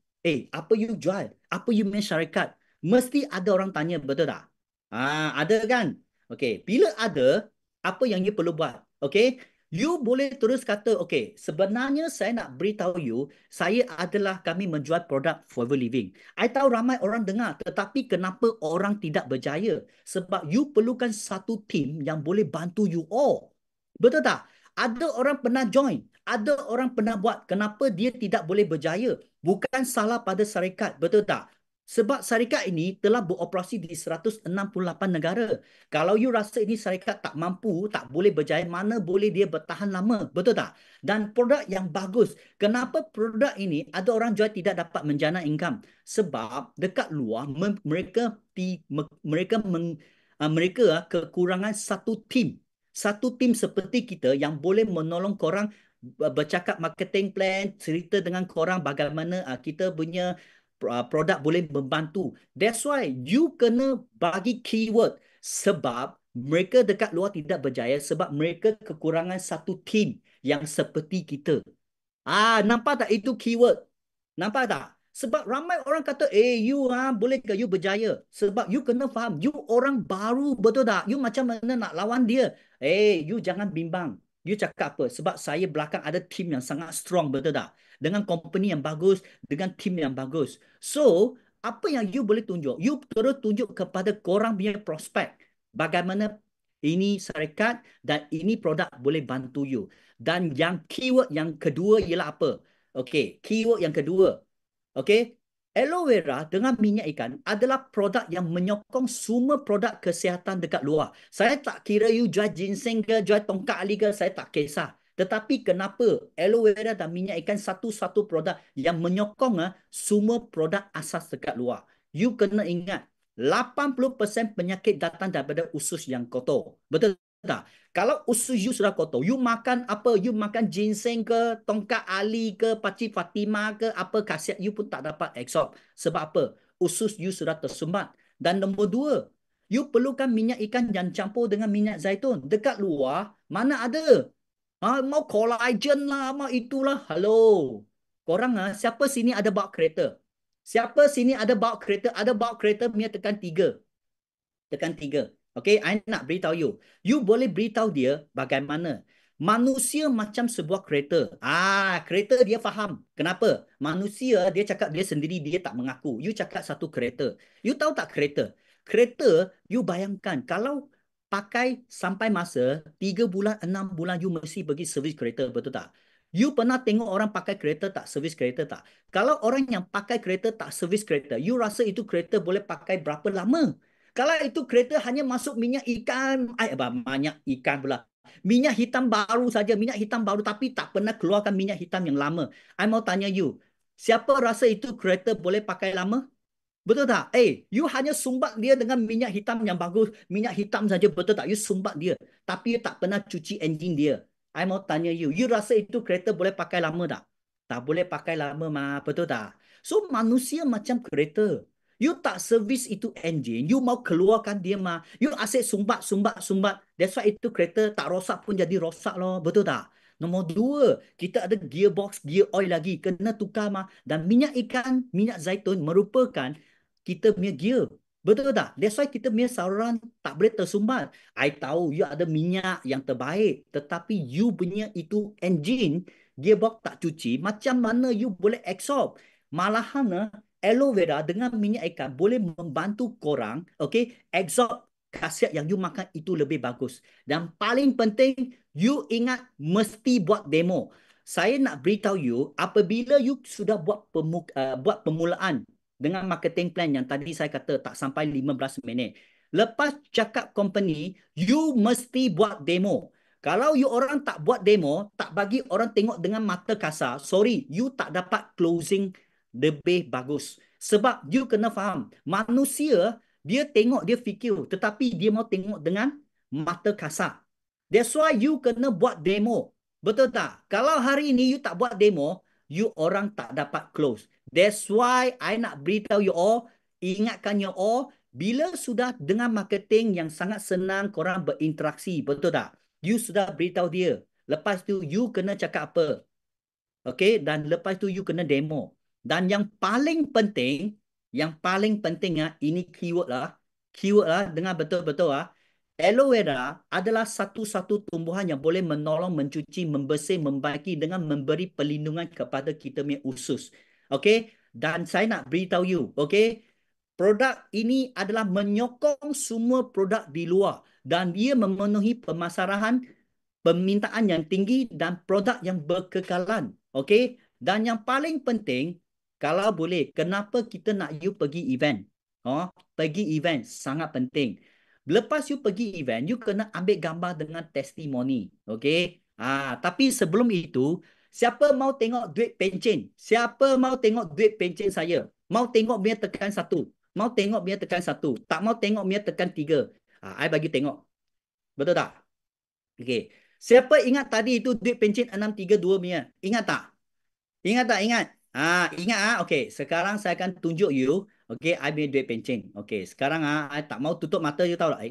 apa you jual? Apa you main syarikat? Mesti ada orang tanya, betul tak? Ada kan? Okay. Bila ada, apa yang you perlu buat? Okay. You boleh terus kata, okay, sebenarnya saya nak beritahu you, saya adalah kami menjual produk Forever Living. I tahu ramai orang dengar, tetapi kenapa orang tidak berjaya? Sebab you perlukan satu team yang boleh bantu you all. Betul tak? Ada orang pernah join, ada orang pernah buat. Kenapa dia tidak boleh berjaya? Bukan salah pada syarikat, betul tak? Sebab syarikat ini telah beroperasi di 168 negara. Kalau you rasa ini syarikat tak mampu, tak boleh berjaya, mana boleh dia bertahan lama, betul tak? Dan produk yang bagus. Kenapa produk ini ada orang jual tidak dapat menjana income? Sebab dekat luar mereka kekurangan satu tim. Satu tim seperti kita yang boleh menolong korang bercakap marketing plan, cerita dengan korang bagaimana kita punya produk boleh membantu. That's why you kena bagi keyword sebab mereka dekat luar tidak berjaya sebab mereka kekurangan satu tim yang seperti kita. Nampak tak itu keyword? Nampak tak? Sebab ramai orang kata, you boleh ke you berjaya? Sebab you kena faham, you orang baru, betul tak? You macam mana nak lawan dia? You jangan bimbang. You cakap apa? Sebab saya belakang ada tim yang sangat strong, betul tak? Dengan company yang bagus, dengan tim yang bagus. So, apa yang you boleh tunjuk? You terus tunjuk kepada korang punya prospek. Bagaimana ini syarikat dan ini produk boleh bantu you. Dan yang keyword yang kedua ialah apa? Okey, keyword yang kedua. Okey, aloe vera dengan minyak ikan adalah produk yang menyokong semua produk kesihatan dekat luar. Saya tak kira you jual ginseng ke, jual tongkat ali ke, saya tak kisah. Tetapi kenapa aloe vera dan minyak ikan satu-satu produk yang menyokong semua produk asas dekat luar. You kena ingat, 80% penyakit datang daripada usus yang kotor. Betul tak? Kalau usus you sudah kotor, you makan apa? You makan ginseng ke, tongkat ali ke, paci Fatima ke, apa khasiat you pun tak dapat absorb. Sebab apa? Usus you sudah tersumbat. Dan nombor dua, you perlukan minyak ikan yang campur dengan minyak zaitun. Dekat luar, mana ada? Mau collagen lah, mau itulah. Hello. Korang siapa sini ada bawa kereta? Siapa sini ada bawa kereta? Ada bawa kereta punya tekan 3. Tekan 3. Okay, I nak beritahu you. You boleh beritahu dia bagaimana. Manusia macam sebuah kereta. Kereta dia faham. Kenapa? Manusia dia cakap dia sendiri, dia tak mengaku. You cakap satu kereta. You tahu tak kereta? Kereta, you bayangkan kalau pakai sampai masa 3 bulan, 6 bulan you mesti pergi servis kereta, betul tak? You pernah tengok orang pakai kereta tak, servis kereta tak? Kalau orang yang pakai kereta tak servis kereta, you rasa itu kereta boleh pakai berapa lama? Kalau itu kereta hanya masuk minyak ikan, minyak ikan pula. Minyak hitam baru saja, minyak hitam baru tapi tak pernah keluarkan minyak hitam yang lama. I mau tanya you, siapa rasa itu kereta boleh pakai lama? Betul tak? You hanya sumbat dia dengan minyak hitam yang bagus, minyak hitam saja, betul tak? You sumbat dia, tapi you tak pernah cuci enjin dia. I mau tanya you, you rasa itu kereta boleh pakai lama tak? Tak boleh pakai lama mah, betul tak? So manusia macam kereta. You tak servis itu enjin, you mau keluarkan dia mah. You asyik sumbat, sumbat, sumbat. That's why itu kereta tak rosak pun jadi rosak loh, betul tak? Nombor dua, kita ada gearbox, gear oil lagi. Kena tukar mah. Dan minyak ikan, minyak zaitun merupakan kita punya gear. Betul tak? That's why kita punya saluran tak boleh tersumbat. I tahu you ada minyak yang terbaik. Tetapi you punya itu engine, gearbox tak cuci. Macam mana you boleh absorb? Malahan aloe vera dengan minyak ikan boleh membantu korang, okay, absorb khasiat yang you makan itu lebih bagus. Dan paling penting, you ingat mesti buat demo. Saya nak beritahu you, apabila you sudah buat permulaan, dengan marketing plan yang tadi saya kata tak sampai 15 minit. Lepas cakap company, you mesti buat demo. Kalau you orang tak buat demo, tak bagi orang tengok dengan mata kasar, sorry, you tak dapat closing lebih bagus. Sebab you kena faham, manusia dia tengok dia fikir, tetapi dia mau tengok dengan mata kasar. That's why you kena buat demo. Betul tak? Kalau hari ini you tak buat demo, you orang tak dapat close. That's why I nak beritahu you all, ingatkan you all, bila sudah dengan marketing yang sangat senang korang berinteraksi, betul tak? You sudah beritahu dia. Lepas tu you kena cakap apa? Okay, dan lepas tu you kena demo. Dan yang paling penting ini keyword lah, dengar betul-betul aloe vera adalah satu-satu tumbuhan yang boleh menolong, mencuci, membersih, membaiki dengan memberi perlindungan kepada kita punya usus. Okay, dan saya nak beritahu you, okay, produk ini adalah menyokong semua produk di luar dan dia memenuhi pemasaran permintaan yang tinggi dan produk yang berkekalan. Okey? Dan yang paling penting, kalau boleh, kenapa kita nak you pergi event? Oh, pergi event sangat penting. Lepas you pergi event, you kena ambil gambar dengan testimoni. Okey? Tapi sebelum itu, siapa mau tengok duit pencen? Siapa mau tengok duit pencen saya? Mau tengok biar tekan satu. Mau tengok biar tekan satu. Tak mau tengok biar tekan tiga. I bagi tengok. Betul tak? Okey. Siapa ingat tadi itu duit pencen 632 punya? Ingat tak? Ingat tak? Ingat? Ingat Okey, sekarang saya akan tunjuk you. Okey, I punya duit pencen. Okey, sekarang I tak mau tutup mata you tahu tak?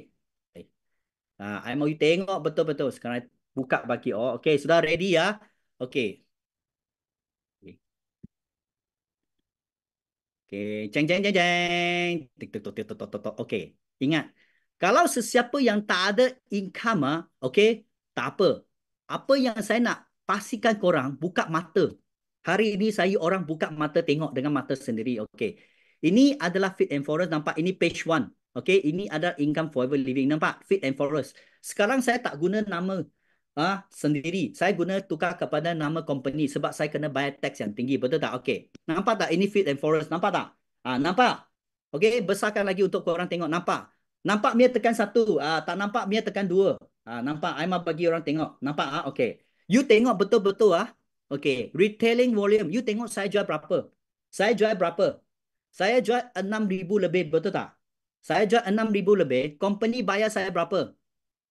I mau you tengok betul-betul. Sekarang I buka bagi Okey, sudah ready ya? Okey. Okey, jeng jeng jeng jeng. Tik tok tok tok tok tok tok. Okey. Ingat, kalau sesiapa yang tak ada income okey, tak apa. Apa yang saya nak pastikan korang buka mata. Hari ini saya orang buka mata tengok dengan mata sendiri. Okey. Ini adalah Fit and Forest, nampak ini page 1. Okey, ini adalah Income Forever Living, nampak Fit and Forest. Sekarang saya tak guna nama sendiri. Saya guna tukar kepada nama company sebab saya kena bayar tax yang tinggi. Betul tak? Okey. Nampak tak? Ini Fit and Forest. Nampak tak? Nampak? Okey, besarkan lagi untuk korang tengok. Nampak? Nampak Mia tekan satu. Tak nampak Mia tekan dua. Nampak? I mau bagi orang tengok. Nampak? Okey. You tengok betul-betul Okey. Retailing volume. You tengok saya jual berapa? Saya jual berapa? Saya jual 6,000 lebih. Betul tak? Saya jual 6,000 lebih. Company bayar saya berapa?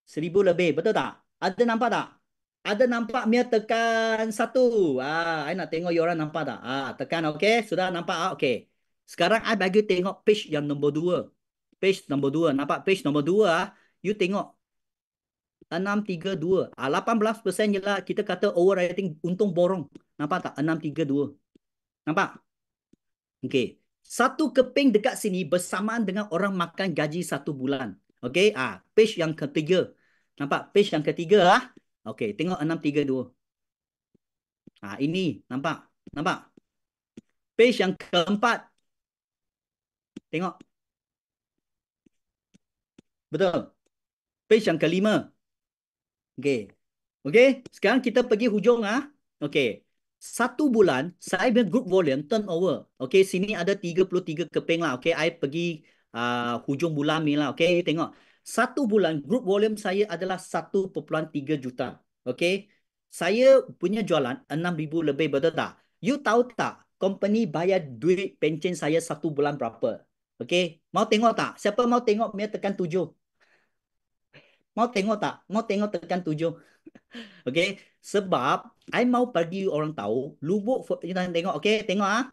1,000 lebih, betul tak? Ada nampak tak? Ada nampak Mia tekan satu. I nak tengok you orang nampak tak? Tekan, okey? Sudah nampak okey. Sekarang I bagi tengok page yang nombor 2. Page nombor 2. Nampak page nombor 2 You tengok 632. 18% je lah. Kita kata overwriting untung borong. Nampak tak? 632. Nampak? Okey. Satu keping dekat sini bersamaan dengan orang makan gaji 1 bulan. Okey. Page yang ketiga. Nampak? Page yang ketiga Okey. Tengok 632. Ini. Nampak? Nampak? Page yang keempat. Tengok. Betul. Page yang kelima. Okey. Okey. Sekarang kita pergi hujung Okey. 1 bulan, saya punya group volume turnover. Okey, sini ada 33 keping lah. Okey, I pergi hujung bulan ni lah. Okey, tengok. 1 bulan, group volume saya adalah 1.3 juta. Okey, saya punya jualan 6,000 lebih, betul tak? You tahu tak, company bayar duit pencen saya 1 bulan berapa? Okey, mau tengok tak? Siapa mau tengok, dia tekan 7. Mau tengok tak? Mau tengok tekan 7. Okey, sebab I mau bagi orang tahu, lubuk kita tengok, okey, tengok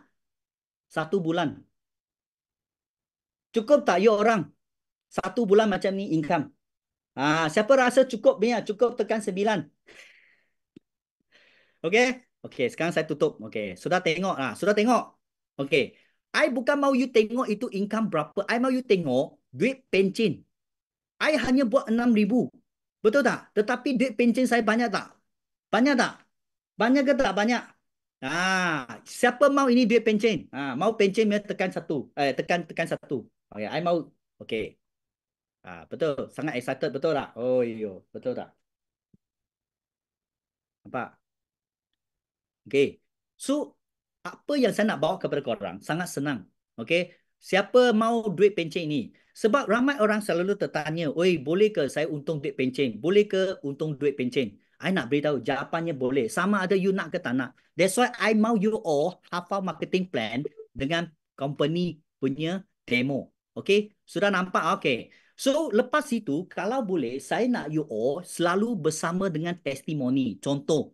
1 bulan. Cukup tak you orang? 1 bulan macam ni income. Siapa rasa cukup ni? Cukup tekan 9. Okey? Okey, sekarang saya tutup. Okey, sudah tengok sudah tengok. Okey. I bukan mau you tengok itu income berapa. I mau you tengok duit pencen. I hanya buat 6,000. Betul tak? Tetapi duit pencen saya banyak tak? Banyak tak? Banyak ke tak? Banyak. Siapa mau ini duit pencen? Mau pencen tekan satu. Tekan satu. Okey, I mau. Okey. Betul. Sangat excited, betul tak? Oh, iyo. Betul tak? Nampak? Okey. So, apa yang saya nak bawa kepada korang? Sangat senang. Okey, siapa mau duit pencen ni? Sebab ramai orang selalu tertanya, oi, boleh ke saya untung duit pencen? Boleh ke untung duit pencen? I nak beritahu, jawapannya boleh. Sama ada you nak ke tak nak. That's why I mau you all hafal marketing plan dengan company punya demo. Okey, sudah nampak? Okey. So, lepas itu, kalau boleh, saya nak you all selalu bersama dengan testimoni. Contoh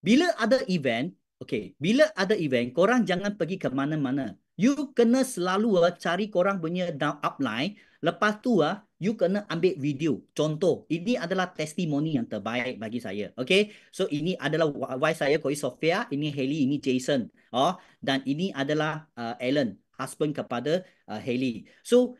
bila ada event, okay, bila ada event, korang jangan pergi ke mana-mana. You kena selalu cari korang punya upline. Lepas tu you kena ambil video. Contoh, ini adalah testimoni yang terbaik bagi saya. Okay, so ini adalah wife saya, Koi Sophia. Ini Hailey, ini Jason. Oh, dan ini adalah Alan, husband kepada Hailey. So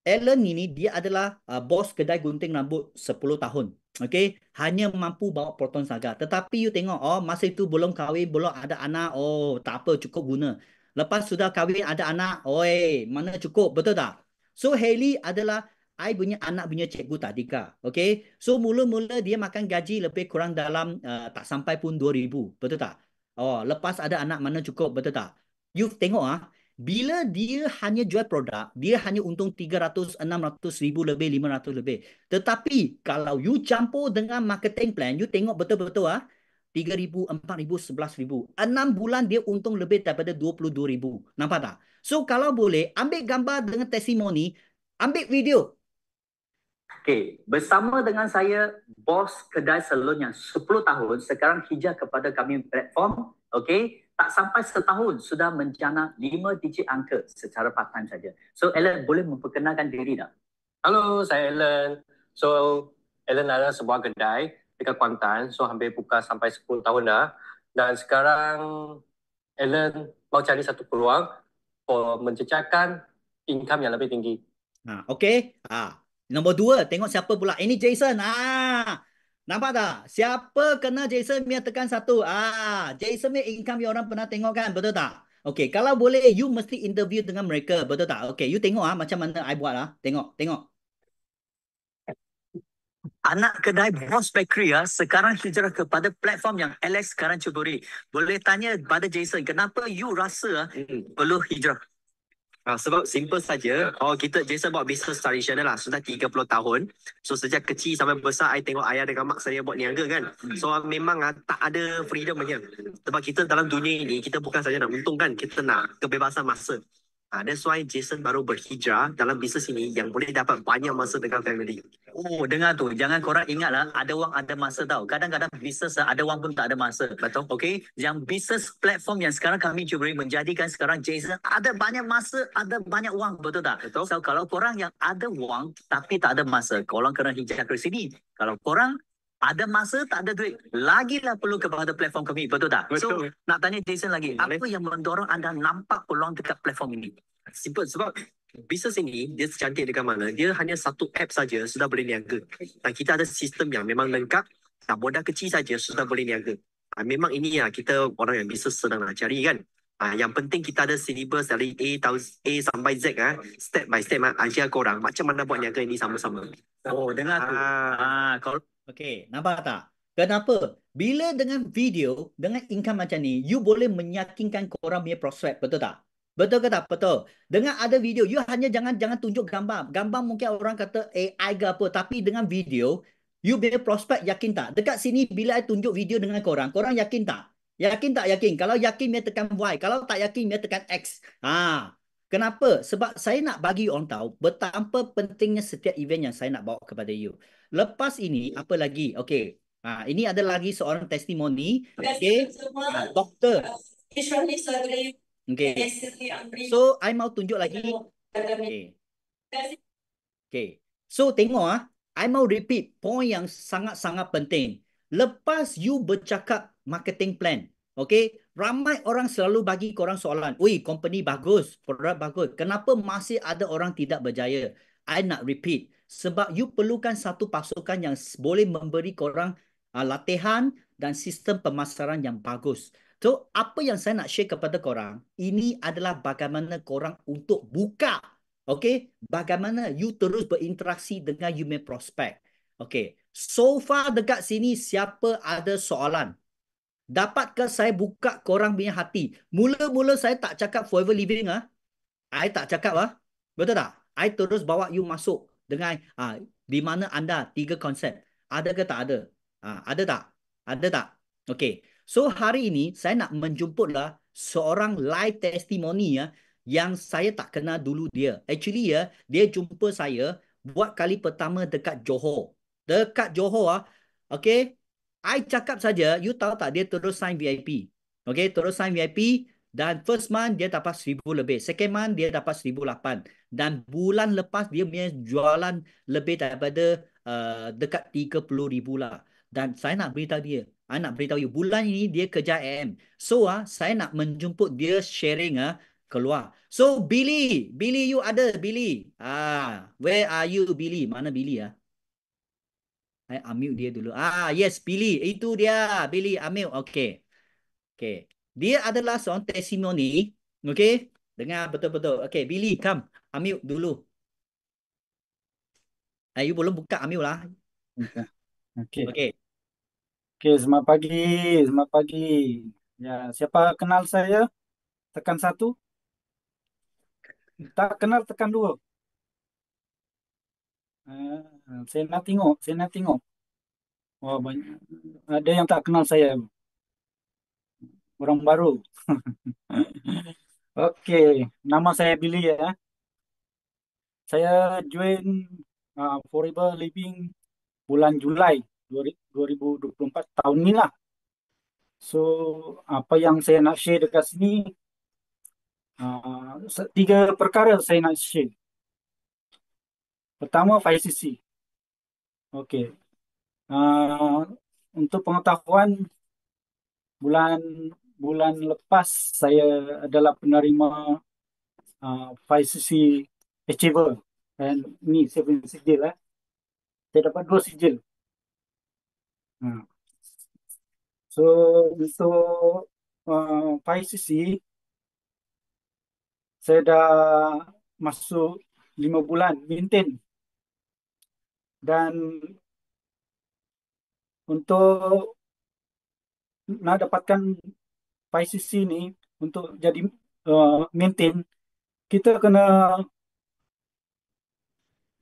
Alan ini dia adalah bos kedai gunting rambut 10 tahun. Okey, hanya mampu bawa potong saga. Tetapi you tengok, oh masa itu belum kahwin, belum ada anak. Oh, tak apa, cukup guna. Lepas sudah kahwin ada anak, oi, mana cukup, betul tak? So Hailey adalah I punya anak punya cikgu tadika. Okey. So mula-mula dia makan gaji lebih kurang dalam tak sampai pun 2,000, betul tak? Oh, lepas ada anak mana cukup, betul tak? You tengok bila dia hanya jual produk, dia hanya untung 300, 600 ribu lebih, 500 lebih. Tetapi kalau you campur dengan marketing plan, you tengok betul-betul 3,000, 4,000, 11,000. 6 bulan dia untung lebih daripada 22,000. Nampak tak? So kalau boleh, ambil gambar dengan testimoni, ambil video. Okey, bersama dengan saya, bos kedai salon yang 10 tahun, sekarang hijrah kepada kami platform, okey, tak sampai setahun sudah menjana 5 digit angka secara part-time saja. So, Alan boleh memperkenalkan diri tak? Halo, saya Alan. So, Alan adalah sebuah kedai dekat Kuantan. So, hampir buka sampai 10 tahun dah. Dan sekarang, Alan mau cari satu peluang untuk mencecakan income yang lebih tinggi. Okey. Nombor 2, tengok siapa pula. Ini Jason. Nampak tak? Siapa kena Jason punya tekan 1. Jason punya income yang orang pernah tengok kan, betul tak? Okey, kalau boleh you mesti interview dengan mereka, betul tak? Okey, you tengok macam mana I buat Tengok. Anak kedai Boss Bakery sekarang hijrah kepada platform yang Alex sekarang cuburi. Boleh tanya pada Jason, kenapa you rasa perlu hijrah? Sebab simple saja. Kita Jason buat bisnes tradisional lah. Sudah 30 tahun. So sejak kecil sampai besar, I tengok ayah dengan mak saya buat niaga kan. So memang tak ada freedom macam. Sebab kita dalam dunia ini, kita bukan saja nak untung kan. Kita nak kebebasan masa. That's why Jason baru berhijrah dalam bisnes ini yang boleh dapat banyak masa dengan family. Oh, dengar tu. Jangan korang ingatlah, ada wang ada masa tau. Kadang-kadang bisnes ada wang pun tak ada masa. Betul. Okey, yang bisnes platform yang sekarang kami cuburi menjadikan sekarang Jason ada banyak masa, ada banyak wang, betul tak? Betul. So, kalau korang yang ada wang tapi tak ada masa, korang kena hijrah ke sini. Kalau korang ada masa, tak ada duit, lagilah perlu kepada platform kami, betul tak? Betul. So, nak tanya Jason lagi, apa yang mendorong anda nampak peluang dekat platform ini? Simple sebab bisnes ini dia secantik dekat mana, dia hanya satu app saja sudah boleh niaga. Dan kita ada sistem yang memang lengkap, dan modal kecil saja sudah boleh niaga. Memang ini kita orang yang bisnes sedang nak cari kan. Yang penting kita ada syllabus dari A sampai Z step by step ajar korang macam mana buat niaga ini sama-sama. Oh, dengar tu. Kalau okey, nampak tak? Kenapa? Bila dengan video, dengan income macam ni, you boleh meyakinkan korang punya prospek, betul tak? Betul ke tak? Betul. Dengan ada video, you hanya jangan tunjuk gambar. Gambar mungkin orang kata AI ke apa, tapi dengan video, you punya prospek yakin tak? Dekat sini bila I tunjuk video dengan korang, korang yakin tak? Yakin tak yakin? Kalau yakin, dia tekan Y. Kalau tak yakin, dia tekan X. Kenapa? Sebab saya nak bagi orang tahu betapa pentingnya setiap event yang saya nak bawa kepada you. Lepas ini, apa lagi? Okey. Ini ada lagi seorang testimoni. Okey. Doktor. Okey. So, I mau tunjuk lagi. Okey. Okey. So, tengok I mau repeat point yang sangat-sangat penting. Lepas you bercakap marketing plan, okey, ramai orang selalu bagi korang soalan. Ui, company bagus, produk bagus. Kenapa masih ada orang tidak berjaya? I nak repeat. Sebab you perlukan satu pasukan yang boleh memberi korang latihan dan sistem pemasaran yang bagus. So, apa yang saya nak share kepada korang, ini adalah bagaimana korang untuk buka. Okey, bagaimana you terus berinteraksi dengan you punya prospek. Okey, so far dekat sini siapa ada soalan? Dapatkah saya buka korang punya hati? Mula-mula saya tak cakap forever living ah. I tak cakap ah. Betul tak? I terus bawa you masuk dengan di mana anda tiga konsep. Ada ke tak ada? Ada tak? Ada tak? Okey. So hari ini saya nak menjemputlah seorang live testimoni ya yang saya tak kenal dulu dia. Actually ya, dia jumpa saya buat kali pertama dekat Johor. Dekat Johor Okey. I cakap saja, you tahu tak dia terus sign VIP. Okey, terus sign VIP. Dan first month dia dapat 1,000 lebih. Second month dia dapat 1,800. Dan bulan lepas dia punya jualan lebih daripada dekat 30,000 lah. Dan saya nak beritahu dia. Saya nak beritahu you. Bulan ini dia kerja AM. So saya nak menjemput dia sharing keluar. So Billy. Billy you ada Billy. Where are you Billy? Mana Billy Saya unmute dia dulu. Yes Billy. Itu dia. Billy unmute. Okay. Okay. Dia adalah seorang testimoni. Okay. Dengar betul-betul. Okay. Billy, come. Unmute dulu. You belum buka unmute lah. Oke, oke, Okay. oke. Selamat pagi, selamat pagi. Ya, siapa kenal saya? Tekan satu. Tak kenal tekan dua. Saya nak tengok, saya nak tengok. Wah, banyak. Ada yang tak kenal saya, orang baru. Oke, nama saya Billy ya. Saya join Forever Living bulan Julai 2024 tahun ini lah. So, apa yang saya nak share dekat sini, tiga perkara saya nak share. Pertama, 5cc. Okey. Untuk pengetahuan, bulan bulan lepas saya adalah penerima 5cc Achiever. Dan ni saya punya sijil Saya dapat 2 sijil. Ha. So untuk 5cc saya dah masuk 5 bulan maintain. Dan untuk nak dapatkan 5cc ni, untuk jadi maintain, kita kena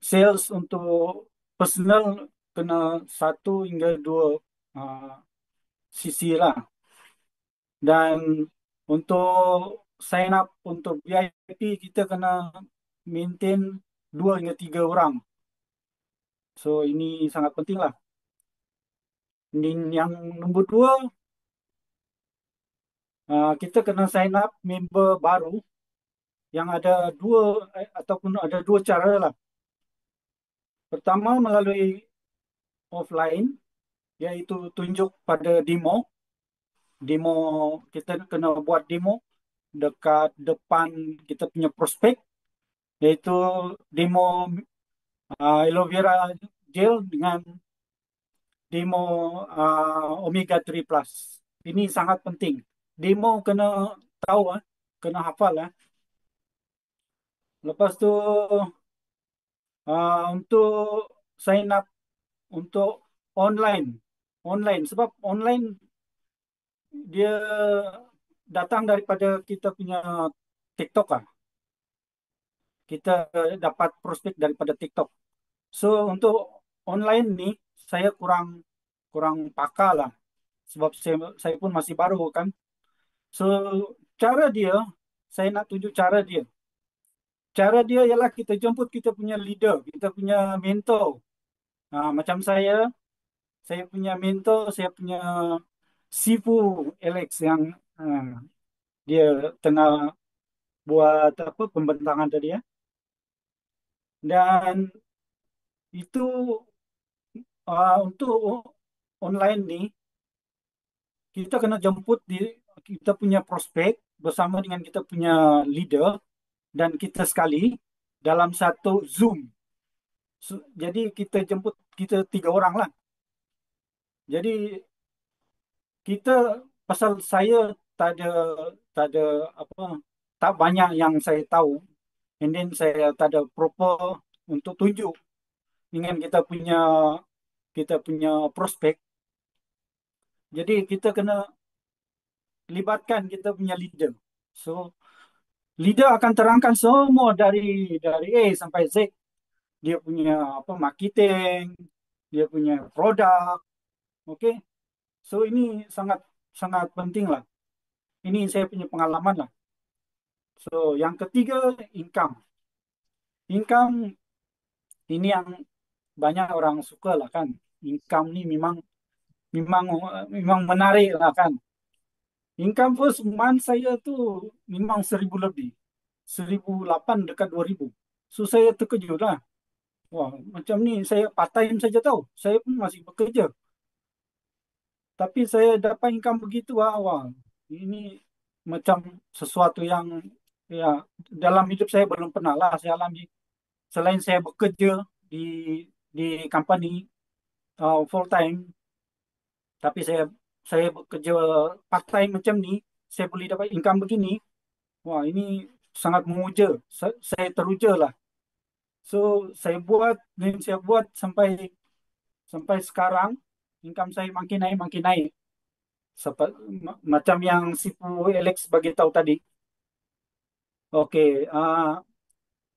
sales untuk personal kena 1 hingga 2 cc lah. Dan untuk sign up untuk VIP kita kena maintain 2 hingga 3 orang. So ini sangat penting lah. Ini yang nombor 2, kita kena sign up member baru yang ada ataupun ada 2 cara lah. Pertama melalui offline, iaitu tunjuk pada demo. Demo, kita kena buat demo dekat depan kita punya prospek, iaitu demo aloe vera gel dengan demo omega 3 plus. Ini sangat penting. Demo kena tahu, kena hafal. Lepas tu untuk sign up untuk online. Sebab online dia datang daripada kita punya TikTok. Kita dapat prospek daripada TikTok. So untuk online ni saya kurang pakar lah. Sebab saya pun masih baru kan. So cara dia, saya nak tunjuk cara dia. Cara dia ialah kita jemput kita punya leader, kita punya mentor. Macam saya punya mentor, saya punya Sifu Alex yang dia tengah buat pembentangan tadi. Dan itu untuk online ni kita kena jemput kita punya prospek bersama dengan kita punya leader dan kita sekali dalam satu Zoom. Jadi kita jemput kita 3 orang lah. Jadi kita, pasal saya tak banyak yang saya tahu, and then saya tak ada proper untuk tunjuk dengan kita punya prospek. Jadi kita kena libatkan kita punya leader. So leader akan terangkan semua dari A sampai Z. Dia punya apa marketing, dia punya produk, oke. Okay? So ini sangat sangat penting lah. Ini saya punya pengalaman lah. So yang ketiga income. Income ini yang banyak orang suka lah kan. Income ni memang memang memang menarik lah kan. Income first month saya tu memang 1,000 lebih. 1,800 dekat 2,000. So saya terkejut lah. Wah, macam ni saya part time saja tahu. Saya pun masih bekerja. Tapi saya dapat income begitu lah. Wah, ini macam sesuatu yang ya dalam hidup saya belum pernah lah saya alami. Selain saya bekerja di di company full time, tapi saya bekerja part time macam ni, saya boleh dapat income begini. Wah, ini sangat memuja. Saya teruja lah. So saya buat sampai sampai sekarang income saya makin naik makin naik. Macam yang si Alex bagi tahu tadi. Okey,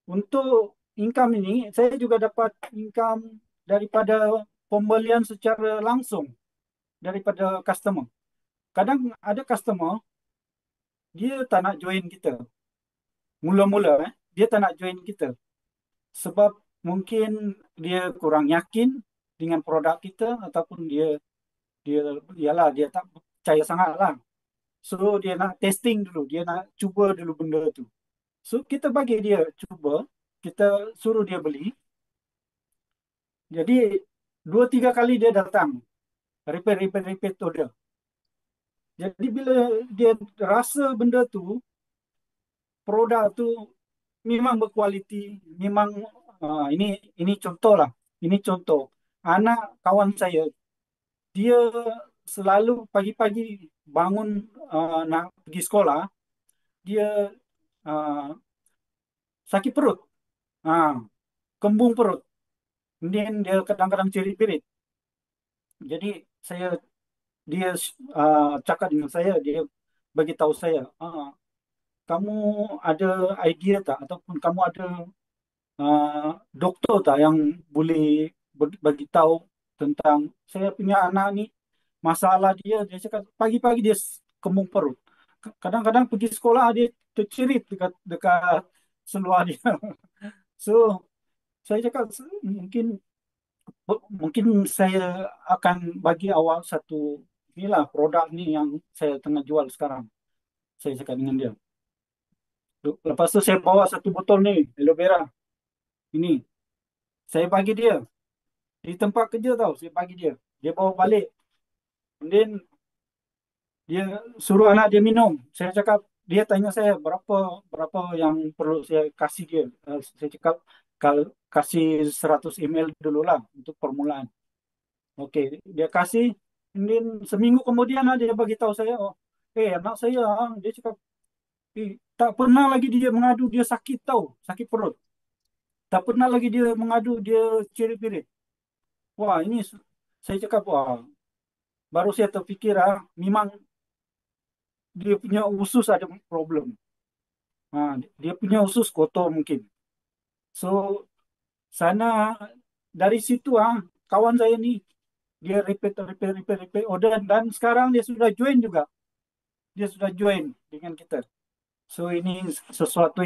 untuk income ini saya juga dapat income daripada pembelian secara langsung daripada customer. Kadang ada customer dia tak nak join kita. Mula-mula dia tak nak join kita sebab mungkin dia kurang yakin dengan produk kita ataupun dia dia ialah dia tak percaya sangat lah. So dia nak testing dulu, dia nak cuba dulu benda tu. So kita bagi dia cuba, kita suruh dia beli. Jadi 2-3 kali dia datang, repeat order. Jadi bila dia rasa benda tu, produk tu memang berkualiti, memang ini contoh lah, ini contoh. Anak kawan saya, dia selalu pagi-pagi bangun nak pergi sekolah, dia uh, sakit perut, uh, kembung perut. Kemudian dia kadang-kadang cerit-berit. Jadi saya dia cakap dengan saya, dia bagi tahu saya, kamu ada idea tak ataupun kamu ada doktor tak yang boleh bagi tahu tentang saya punya anak ni masalah dia cakap pagi-pagi dia kembung perut. Kadang-kadang pergi sekolah dia tercerit dekat dekat seluar dia. So saya cakap mungkin mungkin saya akan bagi awak satu inilah produk ni yang saya tengah jual sekarang. Saya cakap dengan dia. Lepas tu saya bawa satu botol ni aloe vera. Ini saya bagi dia di tempat kerja tahu. Saya bagi dia. Dia bawa balik. Kemudian dia suruh anak dia minum. Saya cakap dia tanya saya berapa berapa yang perlu saya kasih dia. Saya cakap kalau kasih 100 ml dulu lah untuk permulaan. Okey, dia kasih. Kemudian seminggu kemudian dia bagi tahu saya, oh, anak saya, dia cakap, tak pernah lagi dia mengadu dia sakit tahu, sakit perut. Tak pernah lagi dia mengadu dia cerit-berit. Wah, ini saya cakap, wah, baru saya terfikir, memang dia punya usus ada problem. Dia punya usus kotor mungkin. So, sana dari situ, kawan saya ni, dia repeat order dan sekarang dia sudah join juga. Dia sudah join dengan kita. So ini sesuatu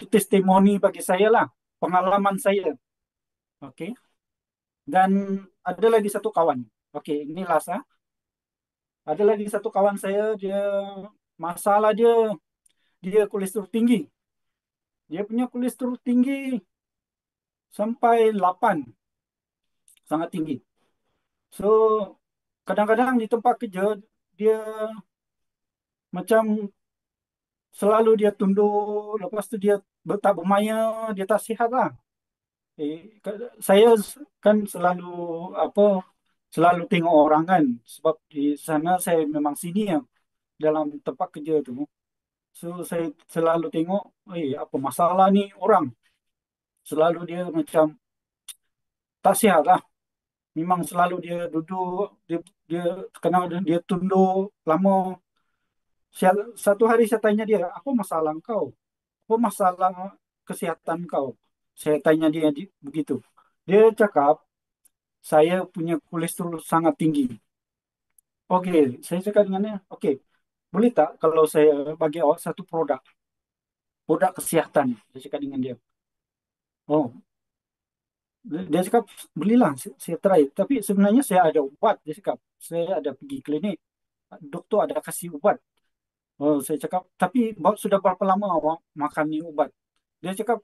testimoni bagi saya lah, pengalaman saya. Okey. Dan ada lagi satu kawan. Okey, ini last. Ada lagi satu kawan saya, dia masalah dia kolesterol tinggi. Dia punya kolesterol tinggi sampai 8, sangat tinggi. So kadang-kadang di tempat kerja dia macam selalu dia tunduk, lepas tu dia tak bermaya, dia tak sihat lah. Saya kan selalu apa selalu tengok orang kan sebab di sana saya memang senior dalam tempat kerja tu. So saya selalu tengok, apa masalah ni orang. Selalu dia macam tak sihat lah. memang selalu dia duduk, dia kadang dia tunduk lama. Satu hari saya tanya dia, apa masalah kau? Apa masalah kesehatan kau? Saya tanya dia begitu. Dia cakap, saya punya kolesterol sangat tinggi. Oke, saya cakap dengannya, oke, boleh tak kalau saya bagi awak satu produk kesehatan? Saya cakap dengan dia. Oh, dia cakap, belilah, saya try. Tapi sebenarnya saya ada ubat, dia cakap. Saya ada pergi klinik, doktor ada kasih ubat. Oh, saya cakap, tapi sudah berapa lama awak makan ni ubat? Dia cakap,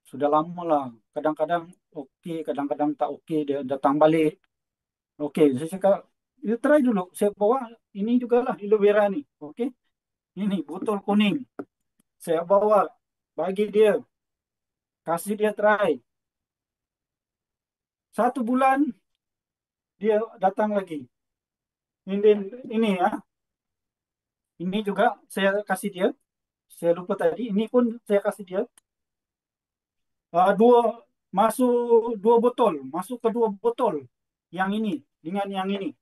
sudah lama lah. Kadang-kadang okey, kadang-kadang tak okey. Dia datang balik. Okey, saya cakap, you try dulu. Saya bawa ini juga lah, aloe vera ni. Okey, ini botol kuning. Saya bawa, bagi dia, kasih dia try. 1 bulan, dia datang lagi. Ini ya, ini juga saya kasih dia. Saya lupa tadi, ini pun saya kasih dia. Dua, masuk 2 botol. Masuk ke 2 botol. Yang ini, dengan yang ini.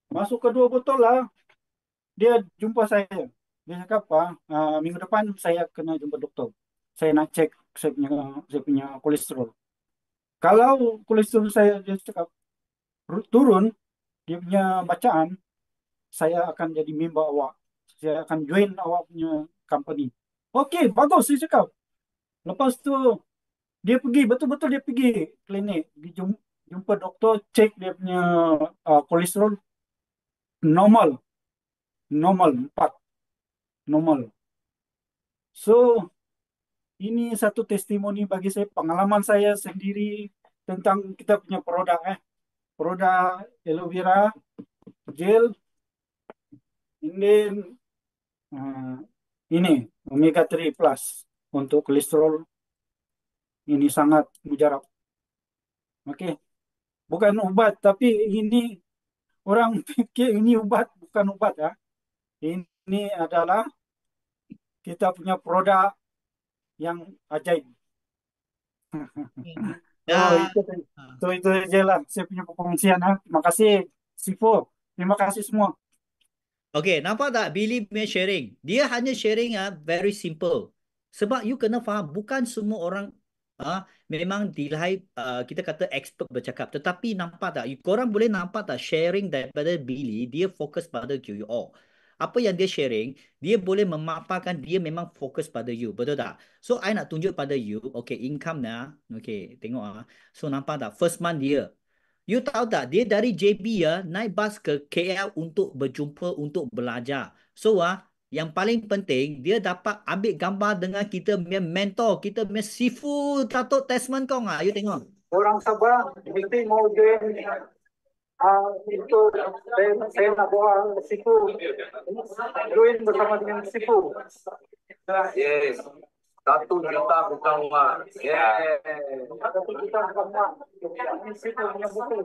Masuk ke 2 botol lah. Dia jumpa saya. Dia cakap, minggu depan saya kena jumpa doktor. Saya nak cek saya punya kolesterol. Kalau kolesterol saya, dia cakap, turun, dia punya bacaan, saya akan jadi member awak. Saya akan join awak punya company. Okey, bagus, saya cakap. Lepas tu, dia pergi, betul-betul dia pergi klinik. Dia jumpa doktor, cek dia punya kolesterol normal. Normal, 4. Normal. So, ini satu testimoni bagi saya, pengalaman saya sendiri tentang kita punya produk. Produk aloe vera gel, ini uh, ini omega 3 plus untuk kolesterol, ini sangat mujarab. Okey, bukan obat, tapi ini orang fikir ini obat, bukan obat ya. Ini adalah kita punya produk yang ajaib. Oh, Dah. itu aja lah saya punya perkongsian. Terima kasih, Sifo. Terima kasih semua. Okay, nampak tak Billy punya sharing? Dia hanya sharing very simple. Sebab you kena faham, bukan semua orang memang dilahir kita kata expert bercakap. Tetapi nampak tak, korang boleh nampak tak sharing daripada Billy, dia fokus pada you all. Apa yang dia sharing, dia boleh memaparkan dia memang fokus pada you. Betul tak? So, I nak tunjuk pada you, okay, income okay, tengok So, nampak tak? First month dia. You tahu tak, dia dari JB naik bas ke KL untuk berjumpa, untuk belajar. So yang paling penting, dia dapat ambil gambar dengan kita punya mentor, kita punya Sifu Datuk Desmond Kong. You tengok. Orang Sabah mesti mau join itu, saya nak bawa Sifu join bersama dengan Sifu. Yes. 1 juta bukan uang. Yeah. 1 juta bukan uang. Ini Sifu punya buku.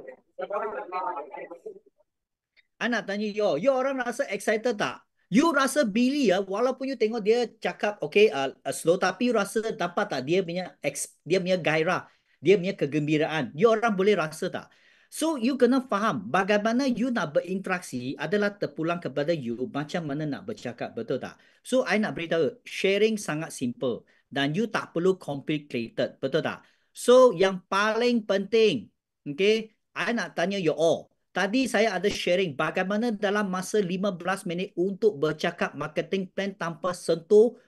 I nak tanya you orang rasa excited tak? You rasa Billy walaupun you tengok dia cakap okay slow, tapi you rasa dapat tak dia punya gairah, dia punya kegembiraan. You orang boleh rasa tak? So you kena faham bagaimana you nak berinteraksi adalah terpulang kepada you macam mana nak bercakap, betul tak? So I nak beritahu, sharing sangat simple dan you tak perlu complicated, betul tak? So yang paling penting, okay, I nak tanya you all. Tadi saya ada sharing bagaimana dalam masa 15 minit untuk bercakap marketing plan tanpa sentuh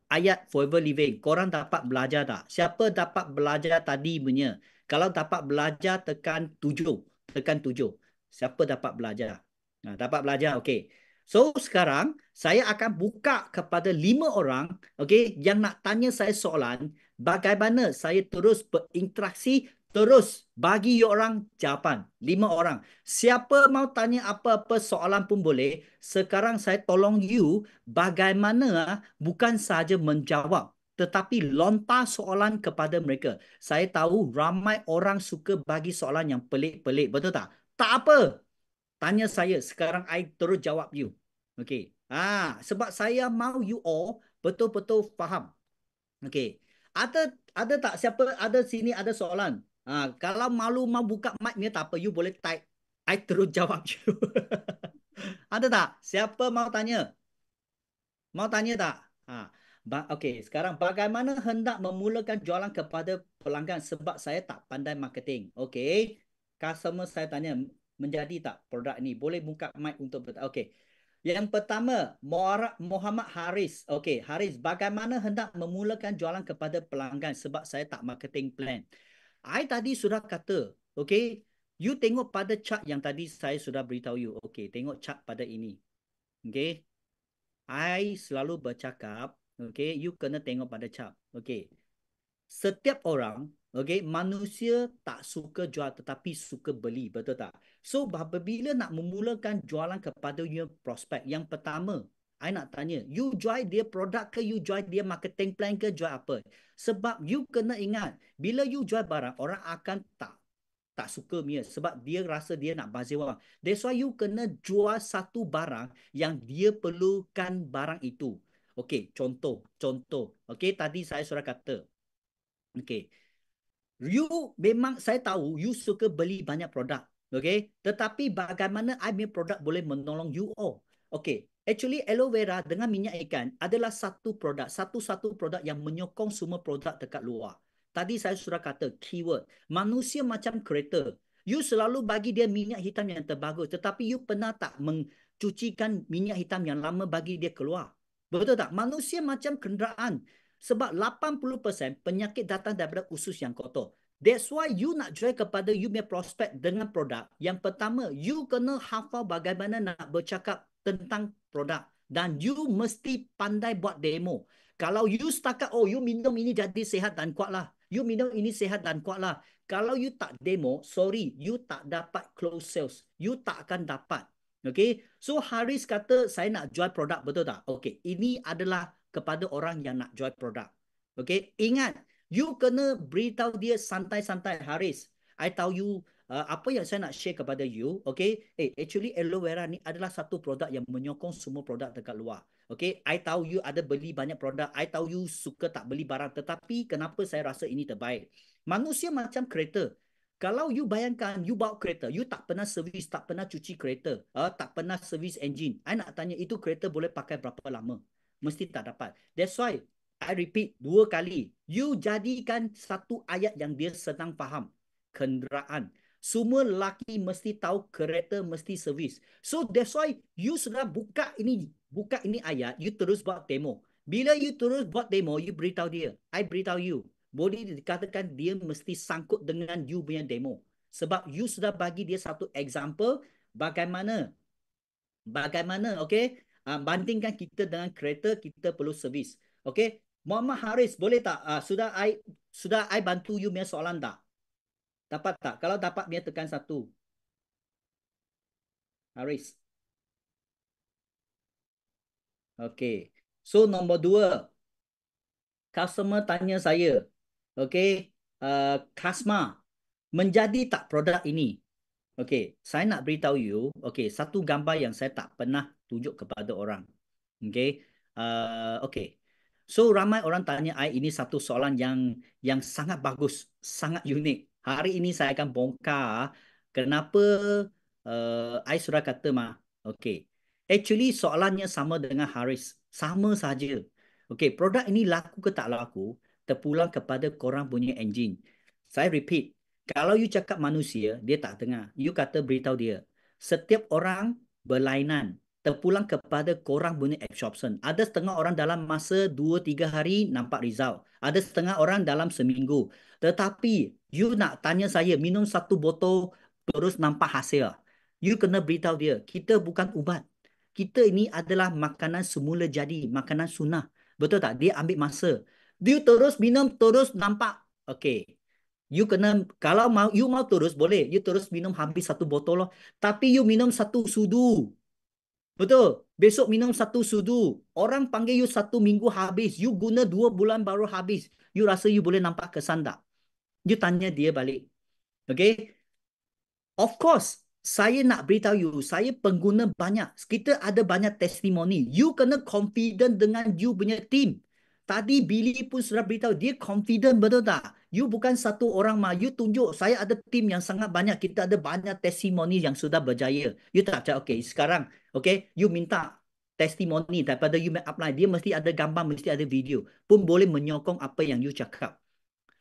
ayat Forever Living. Korang dapat belajar tak? Siapa dapat belajar tadi punya? Kalau dapat belajar, tekan 7. Tekan 7. Siapa dapat belajar? Dapat belajar, okey. So, sekarang saya akan buka kepada 5 orang, okey, yang nak tanya saya soalan. Bagaimana saya terus berinteraksi, terus bagi you orang jawapan. 5 orang. Siapa mau tanya apa-apa soalan pun boleh. Sekarang saya tolong you bagaimana bukan sahaja menjawab, tetapi lontar soalan kepada mereka. Saya tahu ramai orang suka bagi soalan yang pelik-pelik. Betul tak? Tak apa. Tanya saya. Sekarang I terus jawab you. Okay. Sebab saya mau you all betul-betul faham. Okay. ada tak siapa ada sini ada soalan? Kalau malu mau buka mic ni tak apa, you boleh type. I terus jawab you. Ada tak? Siapa mau tanya? Mau tanya tak? Okey, sekarang bagaimana hendak memulakan jualan kepada pelanggan sebab saya tak pandai marketing. Okey. Customer saya tanya menjadi tak produk ini? Boleh buka mic untuk okey. Yang pertama, Muhammad Haris. Okey, Haris, bagaimana hendak memulakan jualan kepada pelanggan sebab saya tak marketing plan. I tadi sudah kata, okey, you tengok pada chart yang tadi saya sudah beritahu you. Okey, tengok chart pada ini. Okey. I selalu bercakap, okay, you kena tengok pada chart. Okay. Setiap orang, okay, manusia tak suka jual tetapi suka beli, betul tak? So, apabila nak memulakan jualan kepada your prospek, yang pertama, I nak tanya, you jual dia produk ke, you jual dia marketing plan ke, jual apa? Sebab you kena ingat, bila you jual barang, orang akan tak suka punya sebab dia rasa dia nak bazir orang. That's why you kena jual satu barang yang dia perlukan barang itu. Okey, contoh. Okey, tadi saya sudah kata. Okey. You memang saya tahu you suka beli banyak produk. Okey, tetapi bagaimana I punya produk boleh menolong you all? Okey, actually aloe vera dengan minyak ikan adalah satu produk, satu-satu produk yang menyokong semua produk dekat luar. Tadi saya sudah kata keyword. Manusia macam kereta. You selalu bagi dia minyak hitam yang terbagus. Tetapi you pernah tak mencucikan minyak hitam yang lama bagi dia keluar? Betul tak? Manusia macam kenderaan. Sebab 80% penyakit datang daripada usus yang kotor. That's why you nak jual kepada you punya prospek dengan produk. Yang pertama, you kena hafal bagaimana nak bercakap tentang produk. Dan you mesti pandai buat demo. Kalau you setakat, oh you minum ini jadi sihat dan kuat lah. You minum ini sihat dan kuat lah. Kalau you tak demo, sorry, you tak dapat close sales. You tak akan dapat. Okay. So Haris kata saya nak jual produk, betul tak? Okay. Ini adalah kepada orang yang nak jual produk. Okay. Ingat, you kena beritahu dia santai-santai, Haris. I tahu you apa yang saya nak share kepada you. Okay. Actually aloe vera ni adalah satu produk yang menyokong semua produk dekat luar. Okay, I tahu you ada beli banyak produk. I tahu you suka tak beli barang. Tetapi kenapa saya rasa ini terbaik? Manusia macam kereta. Kalau you bayangkan, you bawa kereta, you tak pernah servis, tak pernah cuci kereta, tak pernah servis engine. I nak tanya, itu kereta boleh pakai berapa lama? Mesti tak dapat. That's why, I repeat 2 kali. You jadikan satu ayat yang dia senang faham. Kenderaan. Semua lelaki mesti tahu kereta mesti servis. So that's why you sudah buka ini ayat, you terus buat demo. Bila you terus buat demo, you beritahu dia. I beritahu you. Boleh dikatakan dia mesti sangkut dengan you punya demo. Sebab you sudah bagi dia satu example bagaimana, okay? Bandingkan kita dengan kereta, kita perlu servis. Okay? Muhammad Haris, boleh tak? Sudah I bantu you punya soalan tak? Dapat tak? Kalau dapat, dia tekan 1. Haris. Okay. So, nombor 2. Customer tanya saya. Okay. Kasma, menjadi tak produk ini? Okay. Saya nak beritahu you. Okay. Satu gambar yang saya tak pernah tunjuk kepada orang. Okay. Okay. So, ramai orang tanya I ini satu soalan yang sangat bagus, sangat unik. Hari ini saya akan bongkar kenapa I sudah kata mah. Okay. Actually, soalannya sama dengan Haris. Sama saja. Okay, produk ini laku ke tak laku, terpulang kepada korang punya engine. Saya repeat. Kalau you cakap manusia, dia tak dengar. You kata beritahu dia. Setiap orang berlainan. Terpulang kepada korang punya absorption. Ada setengah orang dalam masa 2-3 hari nampak result. Ada setengah orang dalam seminggu. Tetapi you nak tanya saya minum satu botol terus nampak hasil. You kena beritahu dia, kita bukan ubat. Kita ini adalah makanan semula jadi, makanan sunnah. Betul tak? Dia ambil masa. You terus minum terus nampak. Okay. You kena, kalau you mau terus boleh. You terus minum habis satu botol loh. Tapi you minum satu sudu. Betul. Besok minum satu sudu. Orang panggil you 1 minggu habis. You guna 2 bulan baru habis. You rasa you boleh nampak kesan tak? You tanya dia balik. Okay? Of course, saya nak beritahu you, saya pengguna banyak. Kita ada banyak testimoni. You kena confident dengan you punya team. Tadi Billy pun sudah beritahu, dia confident, betul tak? You bukan satu orang mah. You tunjuk, saya ada tim yang sangat banyak. Kita ada banyak testimoni yang sudah berjaya. You tak cakap, okay, sekarang, okay, you minta testimoni daripada you make upline. Dia mesti ada gambar, mesti ada video. Pun boleh menyokong apa yang you cakap.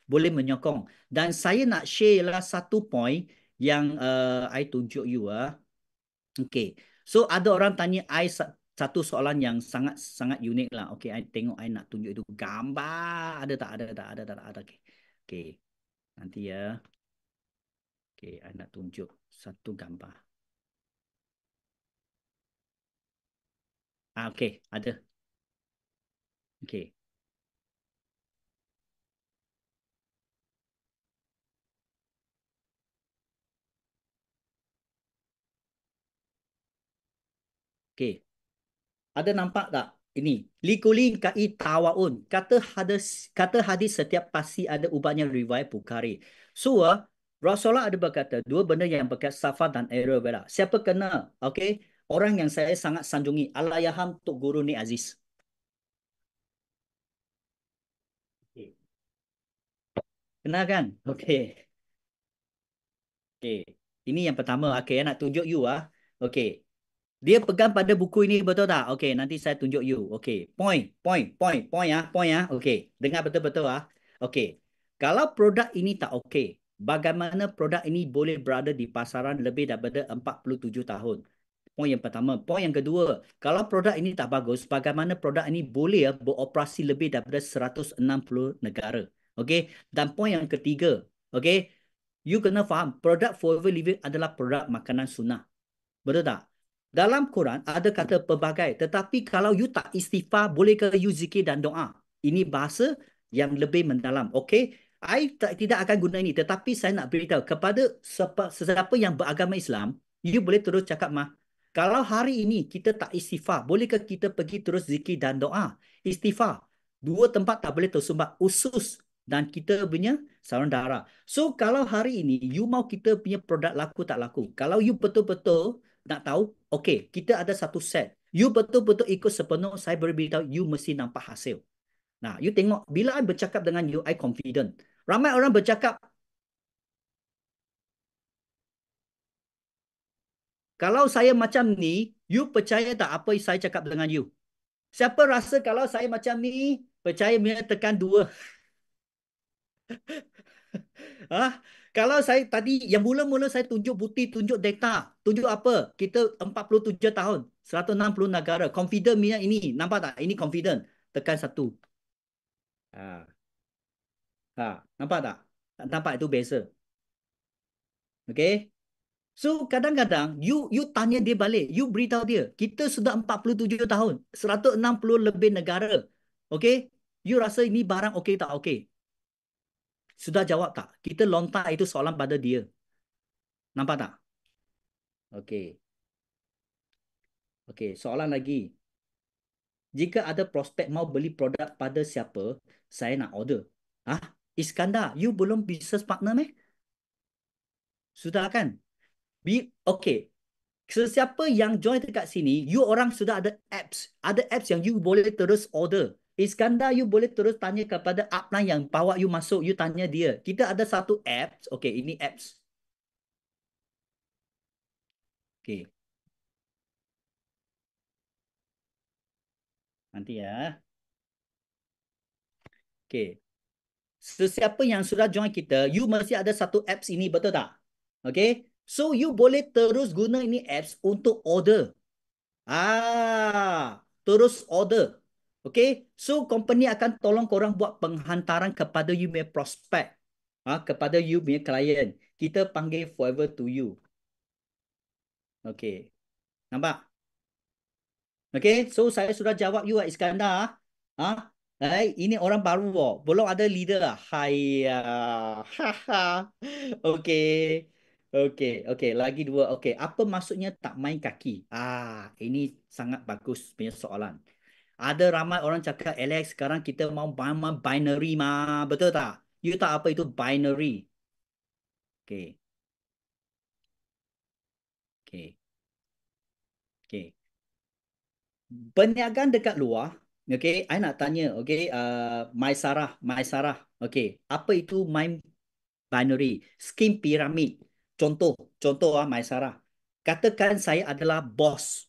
Boleh menyokong. Dan saya nak share lah satu point yang I tunjuk you. Okay. So ada orang tanya I satu soalan yang sangat sangat unik lah. Okay, I tengok I nak tunjuk itu gambar. Ada tak? Ada tak? Ada tak? Ada. Okay. Okay. Nanti ya. Okay, I nak tunjuk satu gambar. Okay, ada. Okay. Okay. Ada nampak tak? Ini. Likulin kai tawaun. Kata hadis setiap pasti ada ubahnya riwayat Bukhari. So, Rasulullah ada berkata, dua benda yang berkait safa dan error. Siapa kena? Okay. Orang yang saya sangat sanjungi. Allahyarham Tok Guru ni Aziz. Okay. Kenal kan? Okay. Okay. Ini yang pertama. Okay, nak tunjuk you. Okay. Dia pegang pada buku ini, betul tak? Okey, nanti saya tunjuk you. Okey, point ya, point ya. Okey, dengar betul-betul Okey. Kalau produk ini tak okey, bagaimana produk ini boleh berada di pasaran lebih daripada 47 tahun? Point yang pertama. Point yang kedua, kalau produk ini tak bagus, bagaimana produk ini boleh beroperasi lebih daripada 160 negara? Okey. Dan point yang ketiga, okey, you kena faham, produk Forever Living adalah produk makanan sunnah. Betul tak? Dalam Quran ada kata pelbagai. Tetapi kalau you tak istighfar, boleh ke you zikir dan doa? Ini bahasa yang lebih mendalam. Okey? Tidak akan guna ini. Tetapi saya nak beritahu kepada sesiapa yang beragama Islam, you boleh terus cakap mah. Kalau hari ini kita tak istighfar, bolehkah kita pergi terus zikir dan doa? Istighfar. Dua tempat tak boleh tersumbat. Usus dan kita punya saluran darah. So kalau hari ini you mau kita punya produk laku tak laku. Kalau you betul-betul nak tahu, okey, kita ada satu set. You betul-betul ikut sepenuh, saya beritahu, you mesti nampak hasil. Nah, you tengok, bila I bercakap dengan you, I confident. Ramai orang bercakap, kalau saya macam ni, you percaya tak apa saya cakap dengan you? Siapa rasa kalau saya macam ni, percaya bila tekan 2? Ah, kalau saya tadi, yang mula-mula saya tunjuk bukti, tunjuk data, tunjuk apa? Kita 47 tahun, 160 negara. Confident punya ini, nampak tak? Ini confident. Tekan 1. Ha, nampak tak? Nampak itu beza. Okay? So, kadang-kadang, you tanya dia balik. You beritahu dia, kita sudah 47 tahun, 160 lebih negara. Okay? You rasa ini barang okay tak okay? Sudah jawab tak? Kita lontar itu soalan pada dia. Nampak tak? Okay. Okey, soalan lagi. Jika ada prospek mau beli produk pada siapa, saya nak order. Iskandar, you belum business partner meh? Sudah kan? Okey. Sesiapa yang join dekat sini, you orang sudah ada apps. Ada apps yang you boleh terus order. Iskandar, you boleh terus tanya kepada upline yang bawa you masuk. You tanya dia. Kita ada satu apps. Okey, ini apps. Okey. Nanti ya. Okey. Sesiapa yang sudah join kita, you mesti ada satu apps ini, betul tak? Okay? So, you boleh terus guna ini apps untuk order. Terus order. Okay? So, company akan tolong korang buat penghantaran kepada you punya prospek. Kepada you punya klien. Kita panggil forever to you. Okay. Nampak? Okay, so saya sudah jawab you, Iskandar. Ini orang baru, belum ada leader. Hai, okay, okay. Lagi dua. Okay, apa maksudnya tak main kaki? Ini sangat bagus punya soalan. Ada ramai orang cakap, Alex, sekarang kita mau main binary mah, betul tak? You tahu apa itu binary? Okay, okay, okay. Perniagaan dekat luar Okay, I nak tanya, okay, My Sarah, okay, apa itu mind binary, scheme piramid? Contoh My Sarah. Katakan saya adalah bos,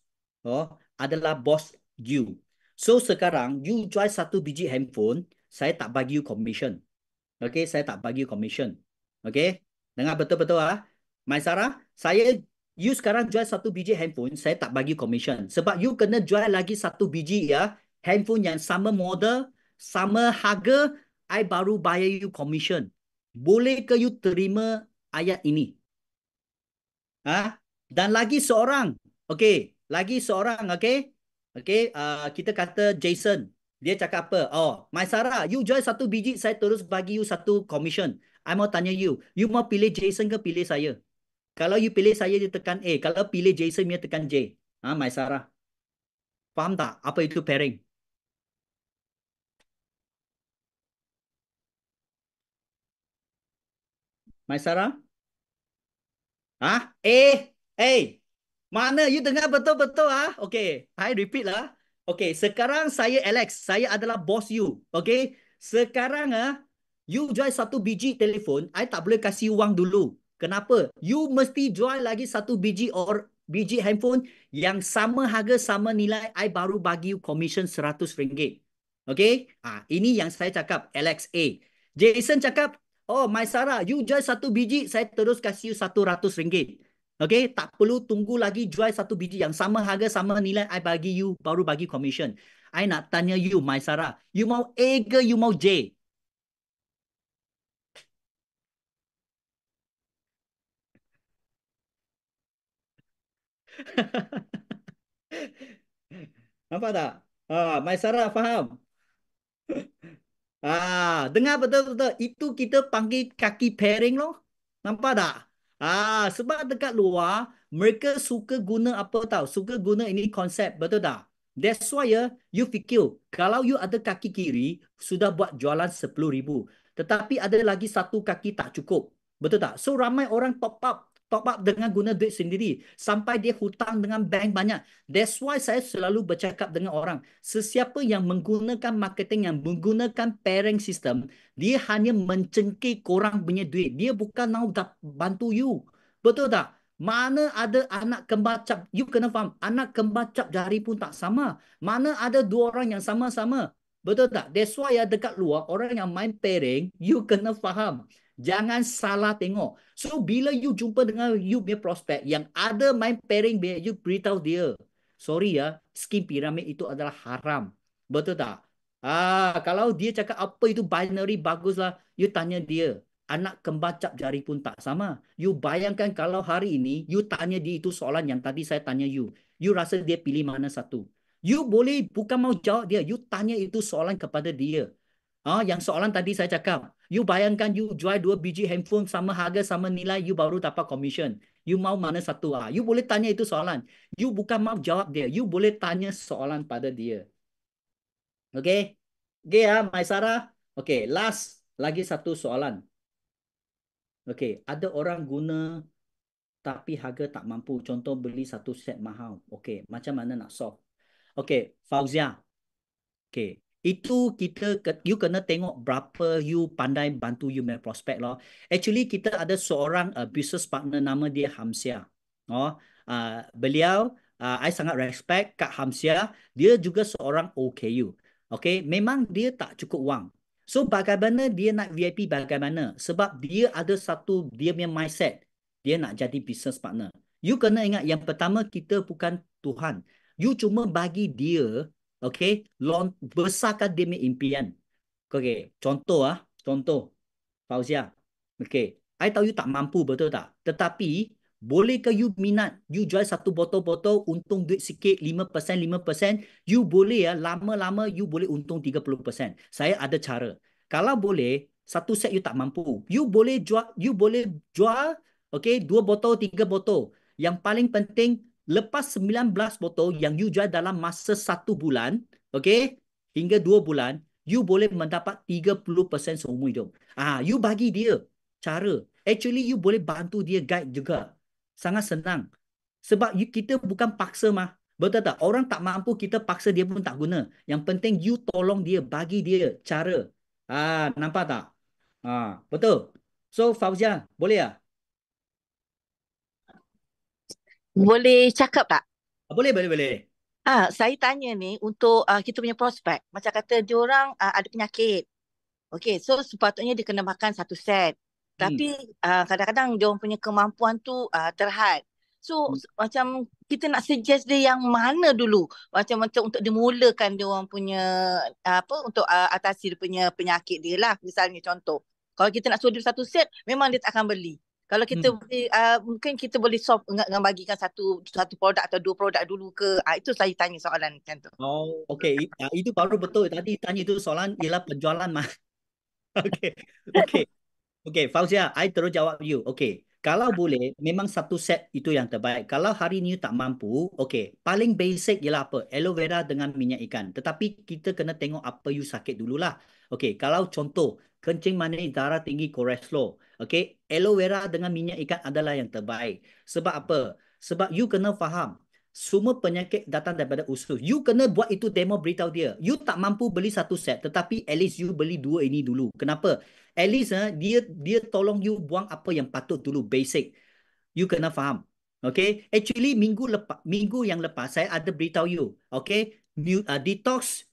adalah bos you. So sekarang you jual satu biji handphone, saya tak bagi you commission. Okay, saya tak bagi commission. Okay, dengar betul-betul My Sarah, you sekarang jual satu biji handphone, saya tak bagi commission. Sebab you kena jual lagi satu biji handphone yang sama model, sama harga, I baru bayar you commission. Boleh ke you terima ayat ini? Dan lagi seorang, lagi seorang, kita kata Jason. Dia cakap apa? Oh, My Sarah, you jual satu biji, saya terus bagi you satu commission. I mau tanya you mau pilih Jason ke pilih saya? Kalau you pilih saya, dia tekan A. Kalau pilih Jason, dia tekan J. My Sarah. Faham tak? Apa itu pairing? My Sarah? Mana you dengar betul-betul Okay, I repeat lah. Okay, sekarang saya Alex, saya adalah bos you. Okay, sekarang you jual satu biji telefon, I tak boleh kasih wang dulu. Kenapa? You mesti jual lagi satu biji biji handphone yang sama harga, sama nilai, I baru bagi you commission RM100. Okay, ini yang saya cakap, Alex A. Jason cakap, oh, My Sarah, you jual satu biji, saya terus kasih you RM100. Okay, tak perlu tunggu lagi jual satu biji yang sama harga, sama nilai, I bagi you, baru bagi commission. I nak tanya you, My Sarah, you mau A ke you mau J? Nampak tak? My Sarah faham? Dengar betul-betul. Itu kita panggil kaki pairing loh. Nampak tak? Sebab dekat luar, mereka suka guna apa tahu? Suka guna ini konsep, betul tak? That's why you fikir, kalau you ada kaki kiri, sudah buat jualan 10,000. Tetapi ada lagi satu kaki tak cukup. Betul tak? So, ramai orang top up dengan guna duit sendiri. Sampai dia hutang dengan bank banyak. That's why saya selalu bercakap dengan orang, sesiapa yang menggunakan marketing, yang menggunakan pairing system, dia hanya mencengkih korang punya duit. Dia bukan mau bantu you. Betul tak? Mana ada anak kembar cap, you kena faham, anak kembar cap jari pun tak sama. Mana ada dua orang yang sama-sama. Betul tak? That's why dekat luar, orang yang main pairing, you kena faham. Jangan salah tengok. So, bila you jumpa dengan you punya prospek yang ada main pairing, you beritahu dia, sorry scheme piramid itu adalah haram. Betul tak? Kalau dia cakap apa itu binary baguslah, you tanya dia. Anak kembar cap jari pun tak sama. You bayangkan kalau hari ini, you tanya dia itu soalan yang tadi saya tanya you. You rasa dia pilih mana satu? You boleh bukan mau jawab dia. You tanya itu soalan kepada dia. Yang soalan tadi saya cakap, you bayangkan you jual dua biji handphone sama harga, sama nilai, you baru dapat commission. You mau mana satu? You boleh tanya itu soalan. You bukan mau jawab dia. You boleh tanya soalan pada dia. Okay? Okay My Sarah. Okay, last. Lagi satu soalan. Okay, ada orang guna tapi harga tak mampu. Contoh beli satu set mahal. Okay, macam mana nak solve? Okay, Fauzia. Okay. Itu you kena tengok berapa you pandai bantu you punya prospek loh. Actually, kita ada seorang business partner nama dia Hamsia. Beliau, I sangat respect Kak Hamsia. Dia juga seorang OKU. Okay, memang dia tak cukup wang. So, bagaimana dia nak VIP bagaimana? Sebab dia ada satu, dia punya mindset. Dia nak jadi business partner. You kena ingat, yang pertama, kita bukan Tuhan. You cuma bagi dia, okay, besarkan dia punya impian. Okay, contoh Fauzia. Okay, I tahu you tak mampu, betul tak? Tetapi, bolehkah you minat, you jual satu botol-botol, untung duit sikit, 5%, 5%, you boleh lama-lama you boleh untung 30%. Saya ada cara. Kalau boleh, satu set you tak mampu, you boleh jual, okay, 2 botol, 3 botol. Yang paling penting, lepas 19 botol yang you jual dalam masa 1 bulan, okay, hingga 2 bulan, you boleh mendapat 30% seumur hidup. You bagi dia cara. Actually, you boleh bantu dia guide juga. Sangat senang. Sebab kita bukan paksa mah. Betul tak? Orang tak mampu, kita paksa dia pun tak guna. Yang penting you tolong dia, bagi dia cara. Nampak tak? Betul. So Fauzia, boleh tak? Boleh cakap tak? Boleh, boleh, boleh. Saya tanya ni untuk kita punya prospek. Macam kata diorang ada penyakit. Okey, so sepatutnya dia kena makan satu set. Hmm. Tapi kadang-kadang diorang punya kemampuan tu terhad. So macam kita nak suggest dia yang mana dulu? Macam untuk dimulakan diorang punya untuk atasi dia punya penyakit dia lah. Misalnya contoh. Kalau kita nak suruh dia satu set, memang dia tak akan beli. Kalau kita boleh, mungkin kita boleh solve dengan bagikan satu produk atau dua produk dulu ke. Itu saya tanya soalan macam tu. Oh, okey. Itu baru betul. Tadi tanya itu soalan ialah penjualan mah. Okey. Okey. Okey, Fauzia, I terus jawab you. Okey. Kalau boleh, memang satu set itu yang terbaik. Kalau hari ni tak mampu, okey. Paling basic ialah apa? Aloe vera dengan minyak ikan. Tetapi kita kena tengok apa you sakit dululah. Okey, kalau contoh, kencing manis, darah tinggi, kolesterol. Okey, aloe vera dengan minyak ikan adalah yang terbaik. Sebab apa? Sebab you kena faham. Semua penyakit datang daripada usus. You kena buat itu demo, beritahu dia. You tak mampu beli satu set, tetapi at least you beli dua ini dulu. Kenapa? At least dia tolong you buang apa yang patut dulu, basic. You kena faham. Okay? Actually minggu yang lepas saya ada beritahu you. Okay? Detox,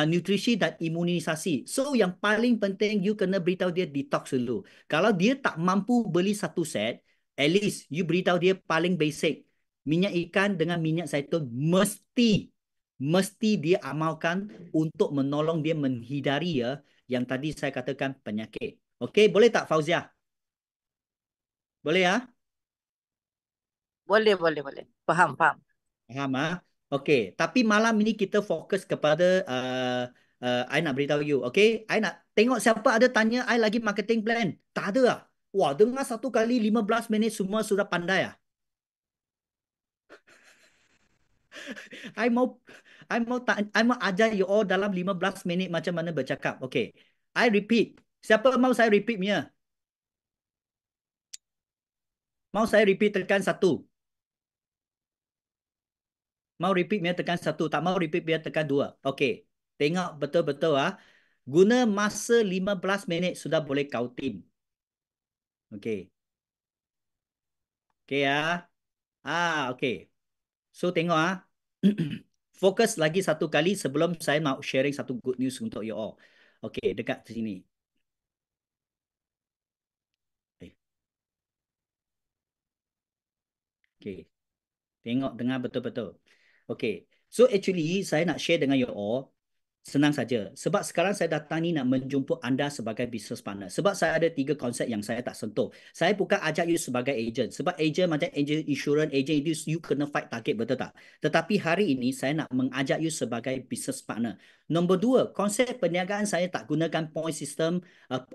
nutrisi dan imunisasi. So yang paling penting you kena beritahu dia detox dulu. Kalau dia tak mampu beli satu set, at least you beritahu dia paling basic. Minyak ikan dengan minyak zaitun mesti dia amalkan untuk menolong dia menghindari yang tadi saya katakan penyakit. Okey, boleh tak Fauzia? Boleh ya? Boleh. Faham. Faham Okey, tapi malam ini kita fokus kepada I nak beritahu you, okey? I nak tengok siapa ada tanya I lagi marketing plan. Tak ada ah. Wah, dengar satu kali 15 minit semua sudah pandai ah. I mau I mau ajar you all dalam 15 minit macam mana bercakap. Okey. I repeat. Siapa mau saya repeat punya? Mau saya repeat tekan satu. Mau repeat punya tekan satu. Tak mau repeat punya tekan dua. Okey. Tengok betul-betul Guna masa 15 minit sudah boleh kau tim. Okey. Okey ya. Okey. So tengok Fokus lagi satu kali sebelum saya nak sharing satu good news untuk you all. Okey, dekat sini. Okey. Tengok, dengar betul-betul. Okay. So actually, saya nak share dengan you all. Senang saja. Sebab sekarang saya datang ni nak menjemput anda sebagai business partner. Sebab saya ada 3 konsep yang saya tak sentuh. Saya bukan ajak you sebagai agent. Sebab agent macam agent insurance, agent itu you kena fight target, betul tak? Tetapi hari ini saya nak mengajak you sebagai business partner. Nombor 2, konsep perniagaan saya tak gunakan point system.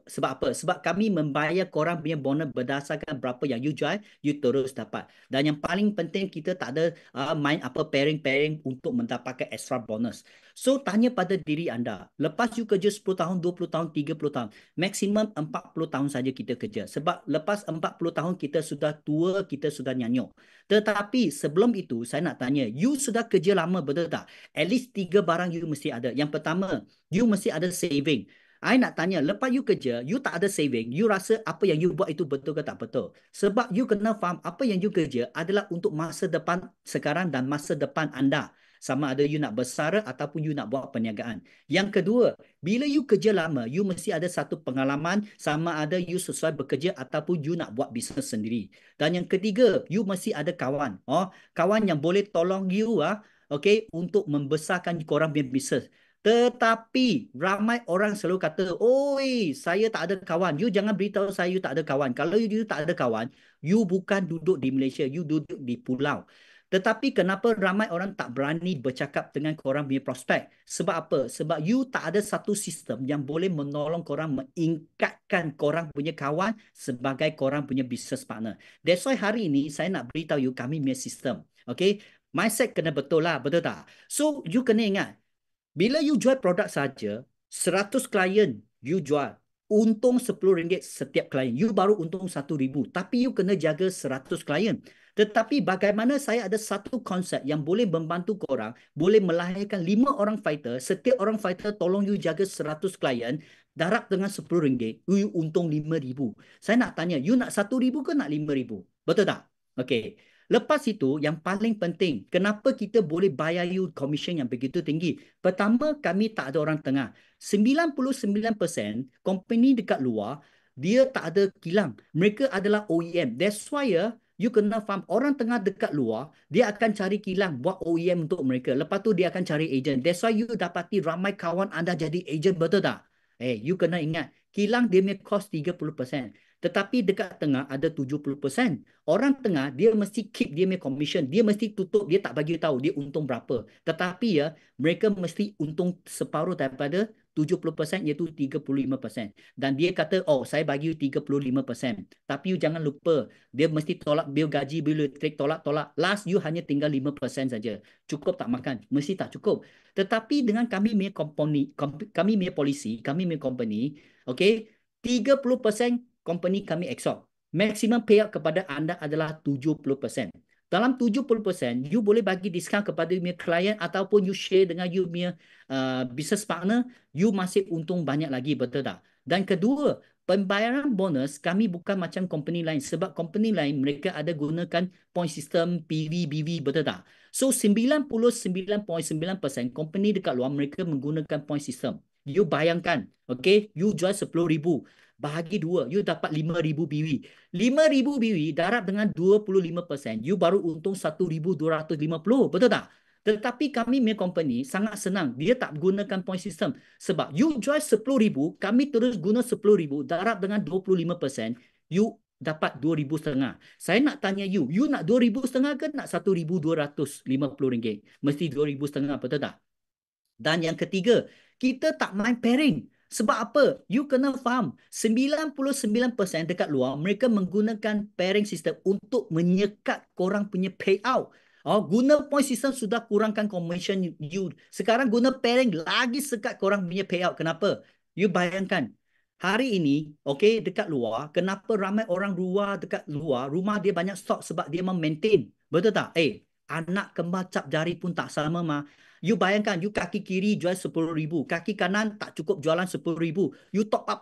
Sebab apa? Sebab kami membayar korang punya bonus berdasarkan berapa yang you jual, you terus dapat. Dan yang paling penting, kita tak ada main apa pairing-pairing untuk mendapatkan extra bonus. So, tanya pada diri anda, lepas you kerja 10 tahun, 20 tahun, 30 tahun, maksimum 40 tahun saja kita kerja. Sebab lepas 40 tahun kita sudah tua, kita sudah nyanyuk. Tetapi sebelum itu, saya nak tanya, you sudah kerja lama, betul tak? At least 3 barang you mesti ada. Yang pertama, you mesti ada saving. I nak tanya, lepas you kerja, you tak ada saving, you rasa apa yang you buat itu betul ke tak betul? Sebab you kena faham, apa yang you kerja adalah untuk masa depan sekarang dan masa depan anda. Sama ada you nak bersara ataupun you nak buat perniagaan. Yang kedua, bila you kerja lama, you mesti ada satu pengalaman sama ada you sesuai bekerja ataupun you nak buat bisnes sendiri. Dan yang ketiga, you mesti ada kawan. Kawan yang boleh tolong you okay, untuk membesarkan korang punya bisnes. Tetapi ramai orang selalu kata, oi, saya tak ada kawan. You jangan beritahu saya you tak ada kawan. Kalau you tak ada kawan, you bukan duduk di Malaysia, you duduk di pulau. Tetapi kenapa ramai orang tak berani bercakap dengan korang punya prospek? Sebab apa? Sebab you tak ada satu sistem yang boleh menolong korang mengikatkan korang punya kawan sebagai korang punya business partner. That's why hari ini saya nak beritahu you kami punya sistem. Okay? Mindset kena betul lah, betul tak? So, you kena ingat, bila you jual produk saja, 100 klien you jual. untung RM10 setiap klien. You baru untung RM1,000. Tapi you kena jaga 100 klien. Tetapi bagaimana saya ada satu konsep yang boleh membantu korang, boleh melahirkan 5 orang fighter, setiap orang fighter tolong you jaga 100 klien, darab dengan RM10, you untung RM5,000. Saya nak tanya, you nak RM1,000 ke nak RM5,000? Betul tak? Okey. Lepas itu, yang paling penting, kenapa kita boleh bayar you commission yang begitu tinggi? Pertama, kami tak ada orang tengah. 99% company dekat luar, dia tak ada kilang. Mereka adalah OEM. That's why you kena faham, orang tengah dekat luar, dia akan cari kilang buat OEM untuk mereka. Lepas tu dia akan cari agent. That's why you dapati ramai kawan anda jadi agent, betul tak? You kena ingat, kilang dia punya cost 30%. Tetapi dekat tengah ada 70%. Orang tengah, dia mesti keep dia punya commission. Dia mesti tutup, dia tak bagi tahu dia untung berapa. Tetapi mereka mesti untung separuh daripada 70% iaitu 35%. Dan dia kata, oh saya bagi you 35%. Tapi you jangan lupa, dia mesti tolak bil gaji, bil elektrik, tolak. Last you hanya tinggal 5% saja. Cukup tak makan? Mesti tak cukup. Tetapi dengan kami punya kami punya polisi, kami punya company, okay, 30% company kami absorb. Maximum payout kepada anda adalah 70%. Dalam 70%, you boleh bagi diskaun kepada you punya klien ataupun you share dengan you punya business partner, you masih untung banyak lagi, betul tak? Dan kedua, pembayaran bonus kami bukan macam company lain. Sebab company lain, mereka ada gunakan point system, PV, BV, betul tak? So, 99.9% company dekat luar, mereka menggunakan point system. You bayangkan, okay, you jual RM10,000. Bahagi 2, you dapat RM5,000 BW. RM5,000 BW darab dengan 25%, you baru untung RM1,250, betul tak? Tetapi kami punya company sangat senang. Dia tak gunakan point system. Sebab you jual RM10,000, kami terus guna RM10,000 darab dengan 25%, you dapat RM2,500. Saya nak tanya you nak RM2,500 ke nak RM1,250? Mesti RM2,500, betul tak? Dan yang ketiga, kita tak main pairing. Sebab apa? You kena faham, 99% dekat luar, mereka menggunakan pairing system untuk menyekat korang punya payout. Guna point system sudah kurangkan commission you. Sekarang guna pairing lagi sekat korang punya payout. Kenapa? You bayangkan, hari ini, okay, dekat luar, kenapa ramai orang luar dekat luar, rumah dia banyak stok sebab dia memaintain. Betul tak? Anak kembar cap jari pun tak sama mah. You bayangkan, you kaki kiri jual RM10,000, kaki kanan tak cukup jualan RM10,000. You top up.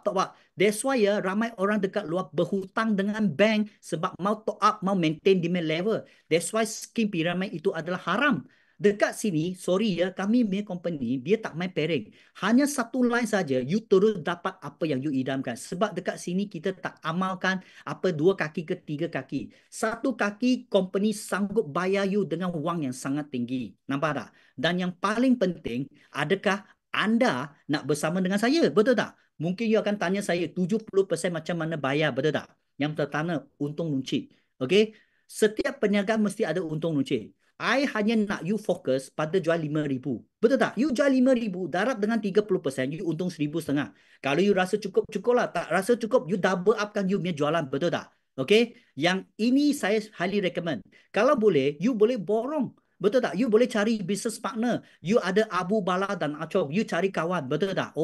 That's why ramai orang dekat luar berhutang dengan bank sebab mau top up, mau maintain di level. That's why skim piramid itu adalah haram. Dekat sini, sorry kami punya company, dia tak main pairing. Hanya satu line saja, you terus dapat apa yang you idamkan. Sebab dekat sini kita tak amalkan apa 2 kaki ke 3 kaki. 1 kaki, company sanggup bayar you dengan wang yang sangat tinggi. Nampak tak? Dan yang paling penting, adakah anda nak bersama dengan saya? Betul tak? Mungkin you akan tanya saya, 70% macam mana bayar? Betul tak? Yang pertama, untung nuncit. Okay? Setiap perniagaan mesti ada untung nuncit. I hanya nak you fokus pada jual RM5,000. Betul tak? You jual RM5,000, darab dengan 30%, you untung RM1,500. Kalau you rasa cukup, cukuplah. Tak rasa cukup, you double upkan you punya jualan. Betul tak? Okay? Yang ini saya highly recommend. Kalau boleh, you boleh borong. Betul tak? You boleh cari business partner. You ada Abu Bala dan Acok. You cari kawan. Betul tak?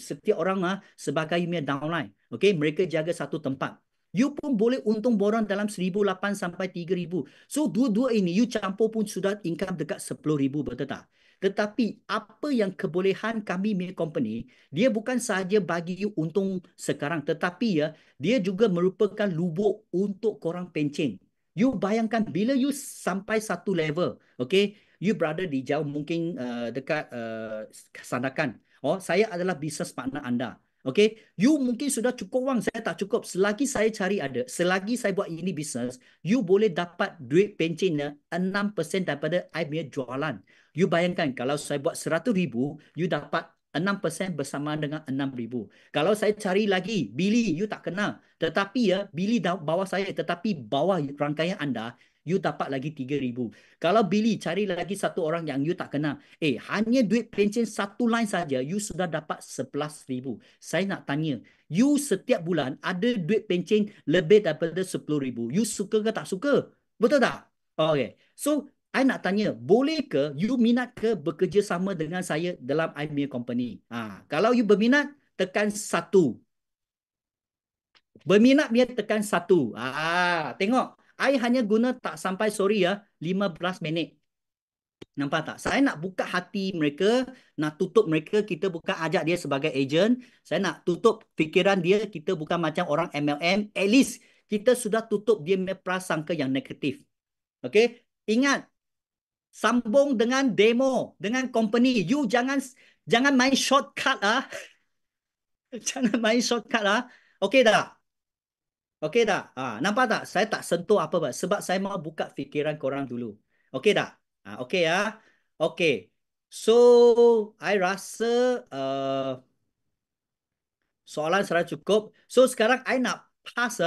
Setiap orang sebagai you punya downline. Okay? Mereka jaga satu tempat. You pun boleh untung borang dalam RM1,800 sampai RM3,000. So, dua-dua ini, you campur pun sudah income dekat RM10,000, betul tak? Tetapi, apa yang kebolehan kami punya company, dia bukan sahaja bagi you untung sekarang, tetapi dia juga merupakan lubuk untuk korang pencen. You bayangkan, bila you sampai satu level, okay, you berada di jauh, mungkin dekat Sandakan. Saya adalah business partner anda. Okay, you mungkin sudah cukup wang, saya tak cukup. Selagi saya cari ada, selagi saya buat ini bisnes, you boleh dapat duit pencennya 6% daripada I punya jualan. You bayangkan, kalau saya buat RM100,000, you dapat 6% bersama dengan RM6,000. Kalau saya cari lagi, Billy, you tak kenal. Tetapi Billy bawah saya, tetapi bawah rangkaian anda, you dapat lagi RM3,000. Kalau Billy cari lagi satu orang yang you tak kenal, hanya duit pencen satu line saja, you sudah dapat RM11,000. Saya nak tanya, you setiap bulan ada duit pencen lebih daripada RM10,000. You suka ke tak suka? Betul tak? Okay. So, I nak tanya, boleh ke you minat ke bekerja sama dengan saya dalam I punya company? Kalau you berminat, tekan 1. Berminat dia tekan 1. Tengok. I hanya guna tak sampai, sorry ya, 15 minit. Nampak tak? Saya nak buka hati mereka, nak tutup mereka. Kita bukan ajak dia sebagai ejen. Saya nak tutup fikiran dia. Kita bukan macam orang MLM. At least kita sudah tutup dia punya prasangka yang negatif. Okay? Ingat, sambung dengan demo, dengan company. You jangan main shortcut ah. Jangan main shortcut ah. Okay dah? Okey tak? Nampak tak? Saya tak sentuh apa sebab saya mau buka fikiran korang dulu. Okey tak? Okey ya. Okey. So, I rasa soalan sudah cukup. So, sekarang I nak pass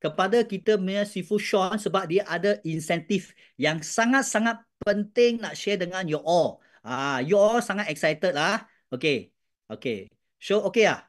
kepada kita punya Sifu Sean sebab dia ada insentif yang sangat-sangat penting nak share dengan you all. You all sangat excited lah. Okey. Okey. So, okey ya?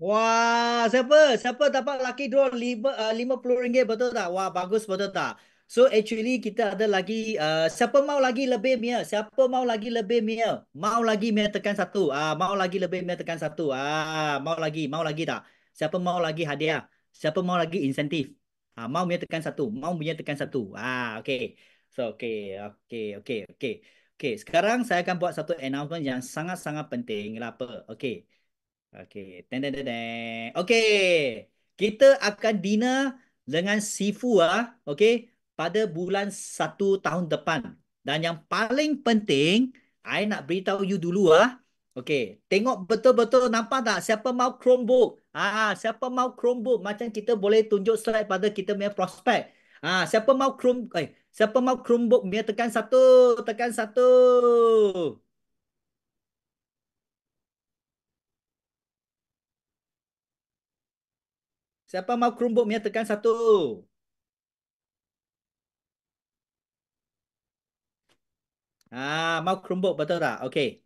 Wah, siapa? Siapa dapat lucky draw RM50, betul tak? Wah, bagus betul tak? So actually kita ada lagi siapa mau lagi lebih Mia? Siapa mau lagi lebih Mia? Mau lagi Mia tekan 1. Mau lagi lebih Mia tekan 1. Mau lagi tak? Siapa mau lagi hadiah? Siapa mau lagi insentif? Mau Mia tekan 1. Mau Mia tekan 1. Okay. So okay. Sekarang saya akan buat satu announcement yang sangat-sangat penting. Apa? Okay. Okey, okey. Kita akan dinner dengan Sifu okey, pada bulan 1 tahun depan. Dan yang paling penting, I nak beritahu you dulu Okey, tengok betul-betul nampak tak siapa mau Chromebook? Siapa mau Chromebook? Macam kita boleh tunjuk slide pada kita punya prospek. Siapa mau Siapa mau Chromebook punya tekan satu. Tekan satu. Siapa mau Chromebook punya tekan satu. Mau Chromebook betul tak? Okey.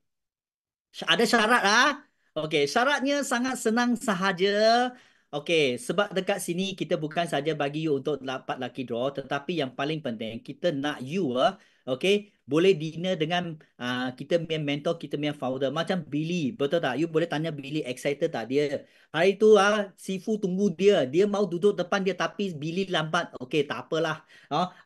Ada syarat lah. Okey, syaratnya sangat senang sahaja. Okey, sebab dekat sini kita bukan saja bagi you untuk dapat lucky draw, tetapi yang paling penting kita nak you okey, boleh dinner dengan kita punya mentor, kita punya founder macam Billy, betul tak? You boleh tanya Billy excited tak dia? Hari tu Sifu tunggu dia, dia mau duduk depan dia tapi Billy lambat. Okey, tak apalah.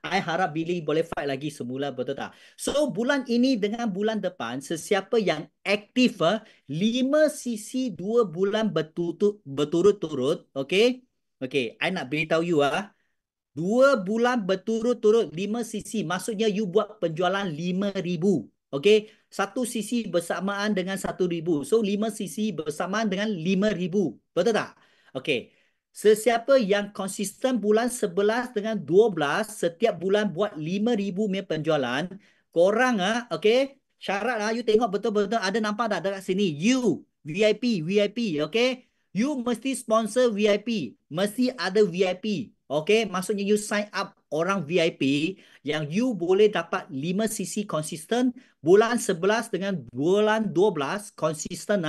I harap Billy boleh fight lagi semula, betul tak? So, bulan ini dengan bulan depan, sesiapa yang aktif 5 sisi 2 bulan berturut-turut, okey? Okey, I nak beritahu you 2 bulan berturut-turut 5 sisi. Maksudnya you buat penjualan 5,000. Okey, satu sisi bersamaan dengan 1,000. So 5 sisi bersamaan dengan 5,000. Betul tak? Okey. Sesiapa yang konsisten bulan 11 dengan 12 setiap bulan buat 5,000 punya penjualan, korang okey, syarat you tengok betul-betul ada nampak tak dekat sini? You VIP, VIP, okey? You mesti sponsor VIP, mesti ada VIP. Okay, maksudnya you sign up orang VIP yang you boleh dapat 5 sisi konsisten bulan 11 dengan bulan 12 konsisten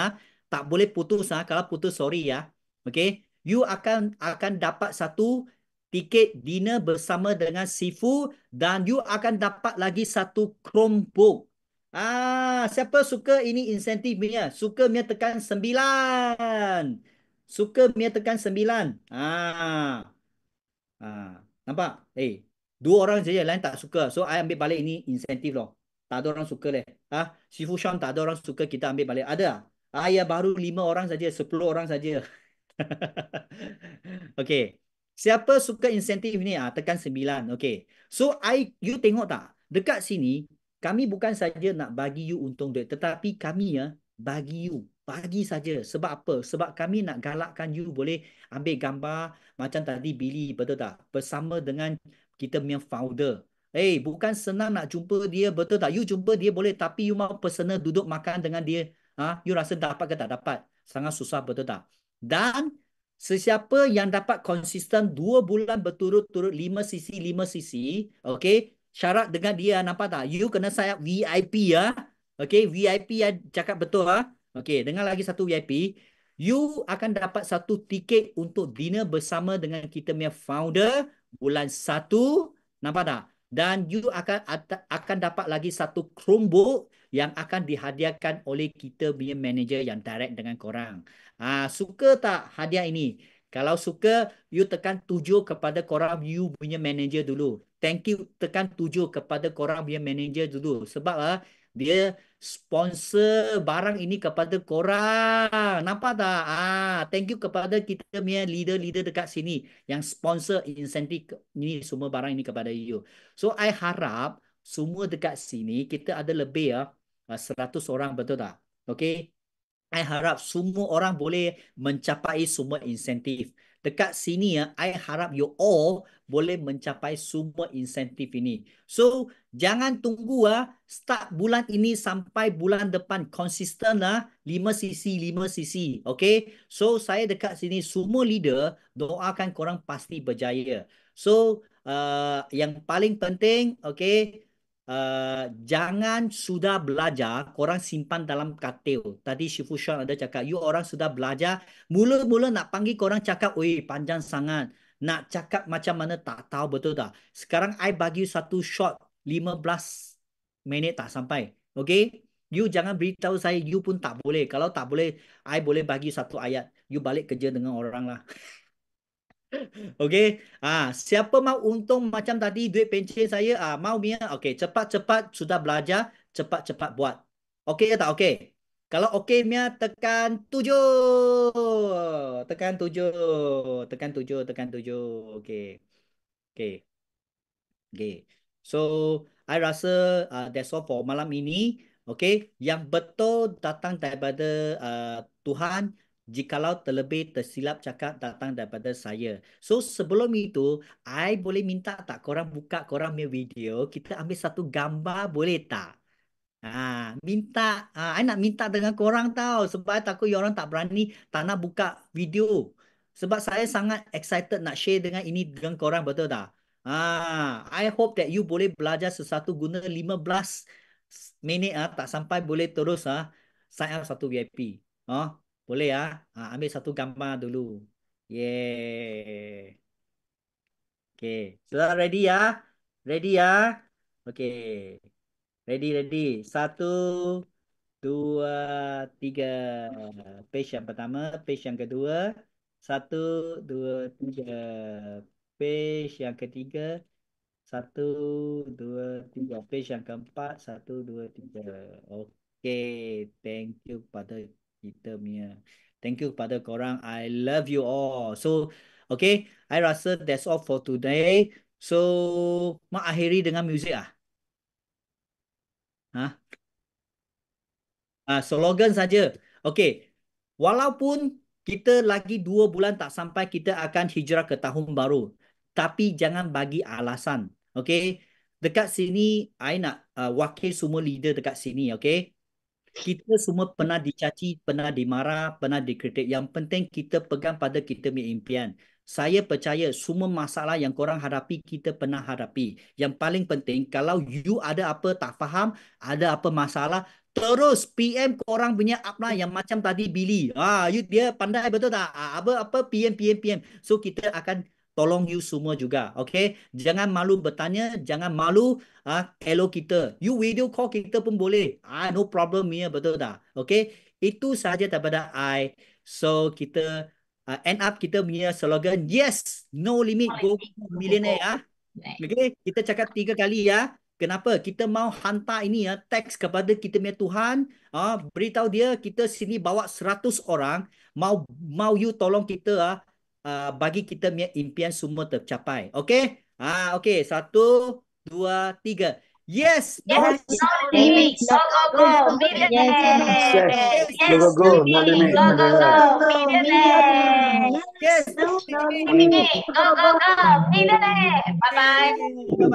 tak boleh putus kalau putus sorry ya. Okay, you akan dapat satu tiket dinner bersama dengan Sifu dan you akan dapat lagi satu Chromebook. Siapa suka ini insentif punya? Suka punya tekan 9. Suka punya tekan 9. Nampak? Dua orang saja lain tak suka. So, I ambil balik ini insentif loh. Tak ada orang suka leh. Sifu Sean tak ada orang suka, kita ambil balik. Ada? Ya baru 5 orang saja, 10 orang saja. Okey. Siapa suka insentif ni? Tekan 9. Okey. So, you tengok tak? Dekat sini, kami bukan saja nak bagi you untung duit, tetapi kami bagi you. Bagi saja. Sebab apa? Sebab kami nak galakkan you boleh ambil gambar macam tadi Billy, betul tak? Bersama dengan kita punya founder. Bukan senang nak jumpa dia, betul tak? You jumpa dia boleh, tapi you mau personal duduk makan dengan dia. You rasa dapat ke tak dapat? Sangat susah, betul tak? Dan sesiapa yang dapat konsisten 2 bulan berturut-turut 5 sisi, 5 sisi, okay, syarat dengan dia, nampak tak? You kena sign up VIP ya. Okay, VIP cakap betul Okay, dengan lagi satu VIP, you akan dapat satu tiket untuk dinner bersama dengan kita punya founder bulan 1, nampak tak? Dan you akan dapat lagi satu Chromebook yang akan dihadiahkan oleh kita punya manager yang direct dengan korang. Suka tak hadiah ini? Kalau suka, you tekan 7 kepada korang you punya manager dulu. Thank you, tekan 7 kepada korang punya manager dulu. Sebab dia sponsor barang ini kepada korang. Nampak tak? Thank you kepada kita punya leader-leader dekat sini yang sponsor insentif ini semua barang ini kepada you. So, I harap semua dekat sini kita ada lebih 100 orang, betul tak? Okay. I harap semua orang boleh mencapai semua insentif. Dekat sini I harap you all boleh mencapai semua insentif ini. So, jangan tunggu start bulan ini sampai bulan depan konsisten 5 sisi, 5 sisi. Okay? So, saya dekat sini semua leader doakan korang pasti berjaya. So, yang paling penting, okay, jangan sudah belajar, korang simpan dalam katil. Tadi Shifu Sean ada cakap, you orang sudah belajar, mula-mula nak panggil korang cakap, oi panjang sangat. Nak cakap macam mana tak tahu, betul tak? Sekarang I bagi satu shot 15 minit tak sampai. Okay? You jangan beritahu saya, you pun tak boleh. Kalau tak boleh, I boleh bagi satu ayat. You balik kerja dengan orang lah. Okey. Siapa mau untung macam tadi duit pencen saya mau punya. Okey, cepat-cepat sudah belajar, cepat-cepat buat. Okey ke tak okey? Kalau okey punya tekan 7. Tekan 7. Tekan 7, tekan 7. Okey. Okey. Okey. So, I rasa that's all for malam ini. Okey, yang betul datang daripada Tuhan, jikalau terlebih tersilap cakap datang daripada saya. So sebelum itu, I boleh minta tak korang buka korang punya video, kita ambil satu gambar boleh tak? I nak minta dengan korang tahu sebab I takut you orang tak berani, tak nak buka video. Sebab saya sangat excited nak share dengan ini dengan korang, betul tak? I hope that you boleh belajar sesuatu guna 15 minit tak sampai boleh terus sign up satu VIP. Boleh ambil satu gambar dulu. Yeah. Okay. Sudah ready ya? Ready ya? Okay. Ready. 1, 2, 3. Page yang pertama, page yang kedua. 1, 2, 3. Page yang ketiga. 1, 2, 3. Page yang keempat. 1, 2, 3. Okay. Thank you kepada kita punya. Thank you kepada korang. I love you all. So, okay. I rasa that's all for today. So, mak akhiri dengan muzik slogan saja. Okey. Walaupun kita lagi 2 bulan tak sampai kita akan hijrah ke tahun baru. Tapi jangan bagi alasan. Okey. Dekat sini, I nak wakil semua leader dekat sini. Okey. Kita semua pernah dicaci, pernah dimarah, pernah dikritik. Yang penting kita pegang pada kita punya impian. Saya percaya semua masalah yang korang hadapi, kita pernah hadapi. Yang paling penting, kalau you ada apa tak faham, ada apa masalah, terus PM korang punya upline yang macam tadi Billy. Dia pandai betul tak? Apa PM. So kita akan tolong you semua juga. Okay? Jangan malu bertanya, jangan malu hello kita. You video call kita pun boleh. No problem ya, betul tak? Okay? Itu sahaja daripada I. So kita end up kita punya slogan, yes, no limit, go millionaire Okay, kita cakap 3 kali ya. Kenapa? Kita mau hantar ini teks kepada kita punya Tuhan. Beritahu dia kita sini bawa 100 orang. Mau you tolong kita bagi kita punya impian semua tercapai. Okay? Okay. 1, 2, 3. Yes, no Yes, no limit. Go, millionaire. Yes, go, no limit. Millionaire. yes, No limit. Go, millionaire. Bye-bye. Bye.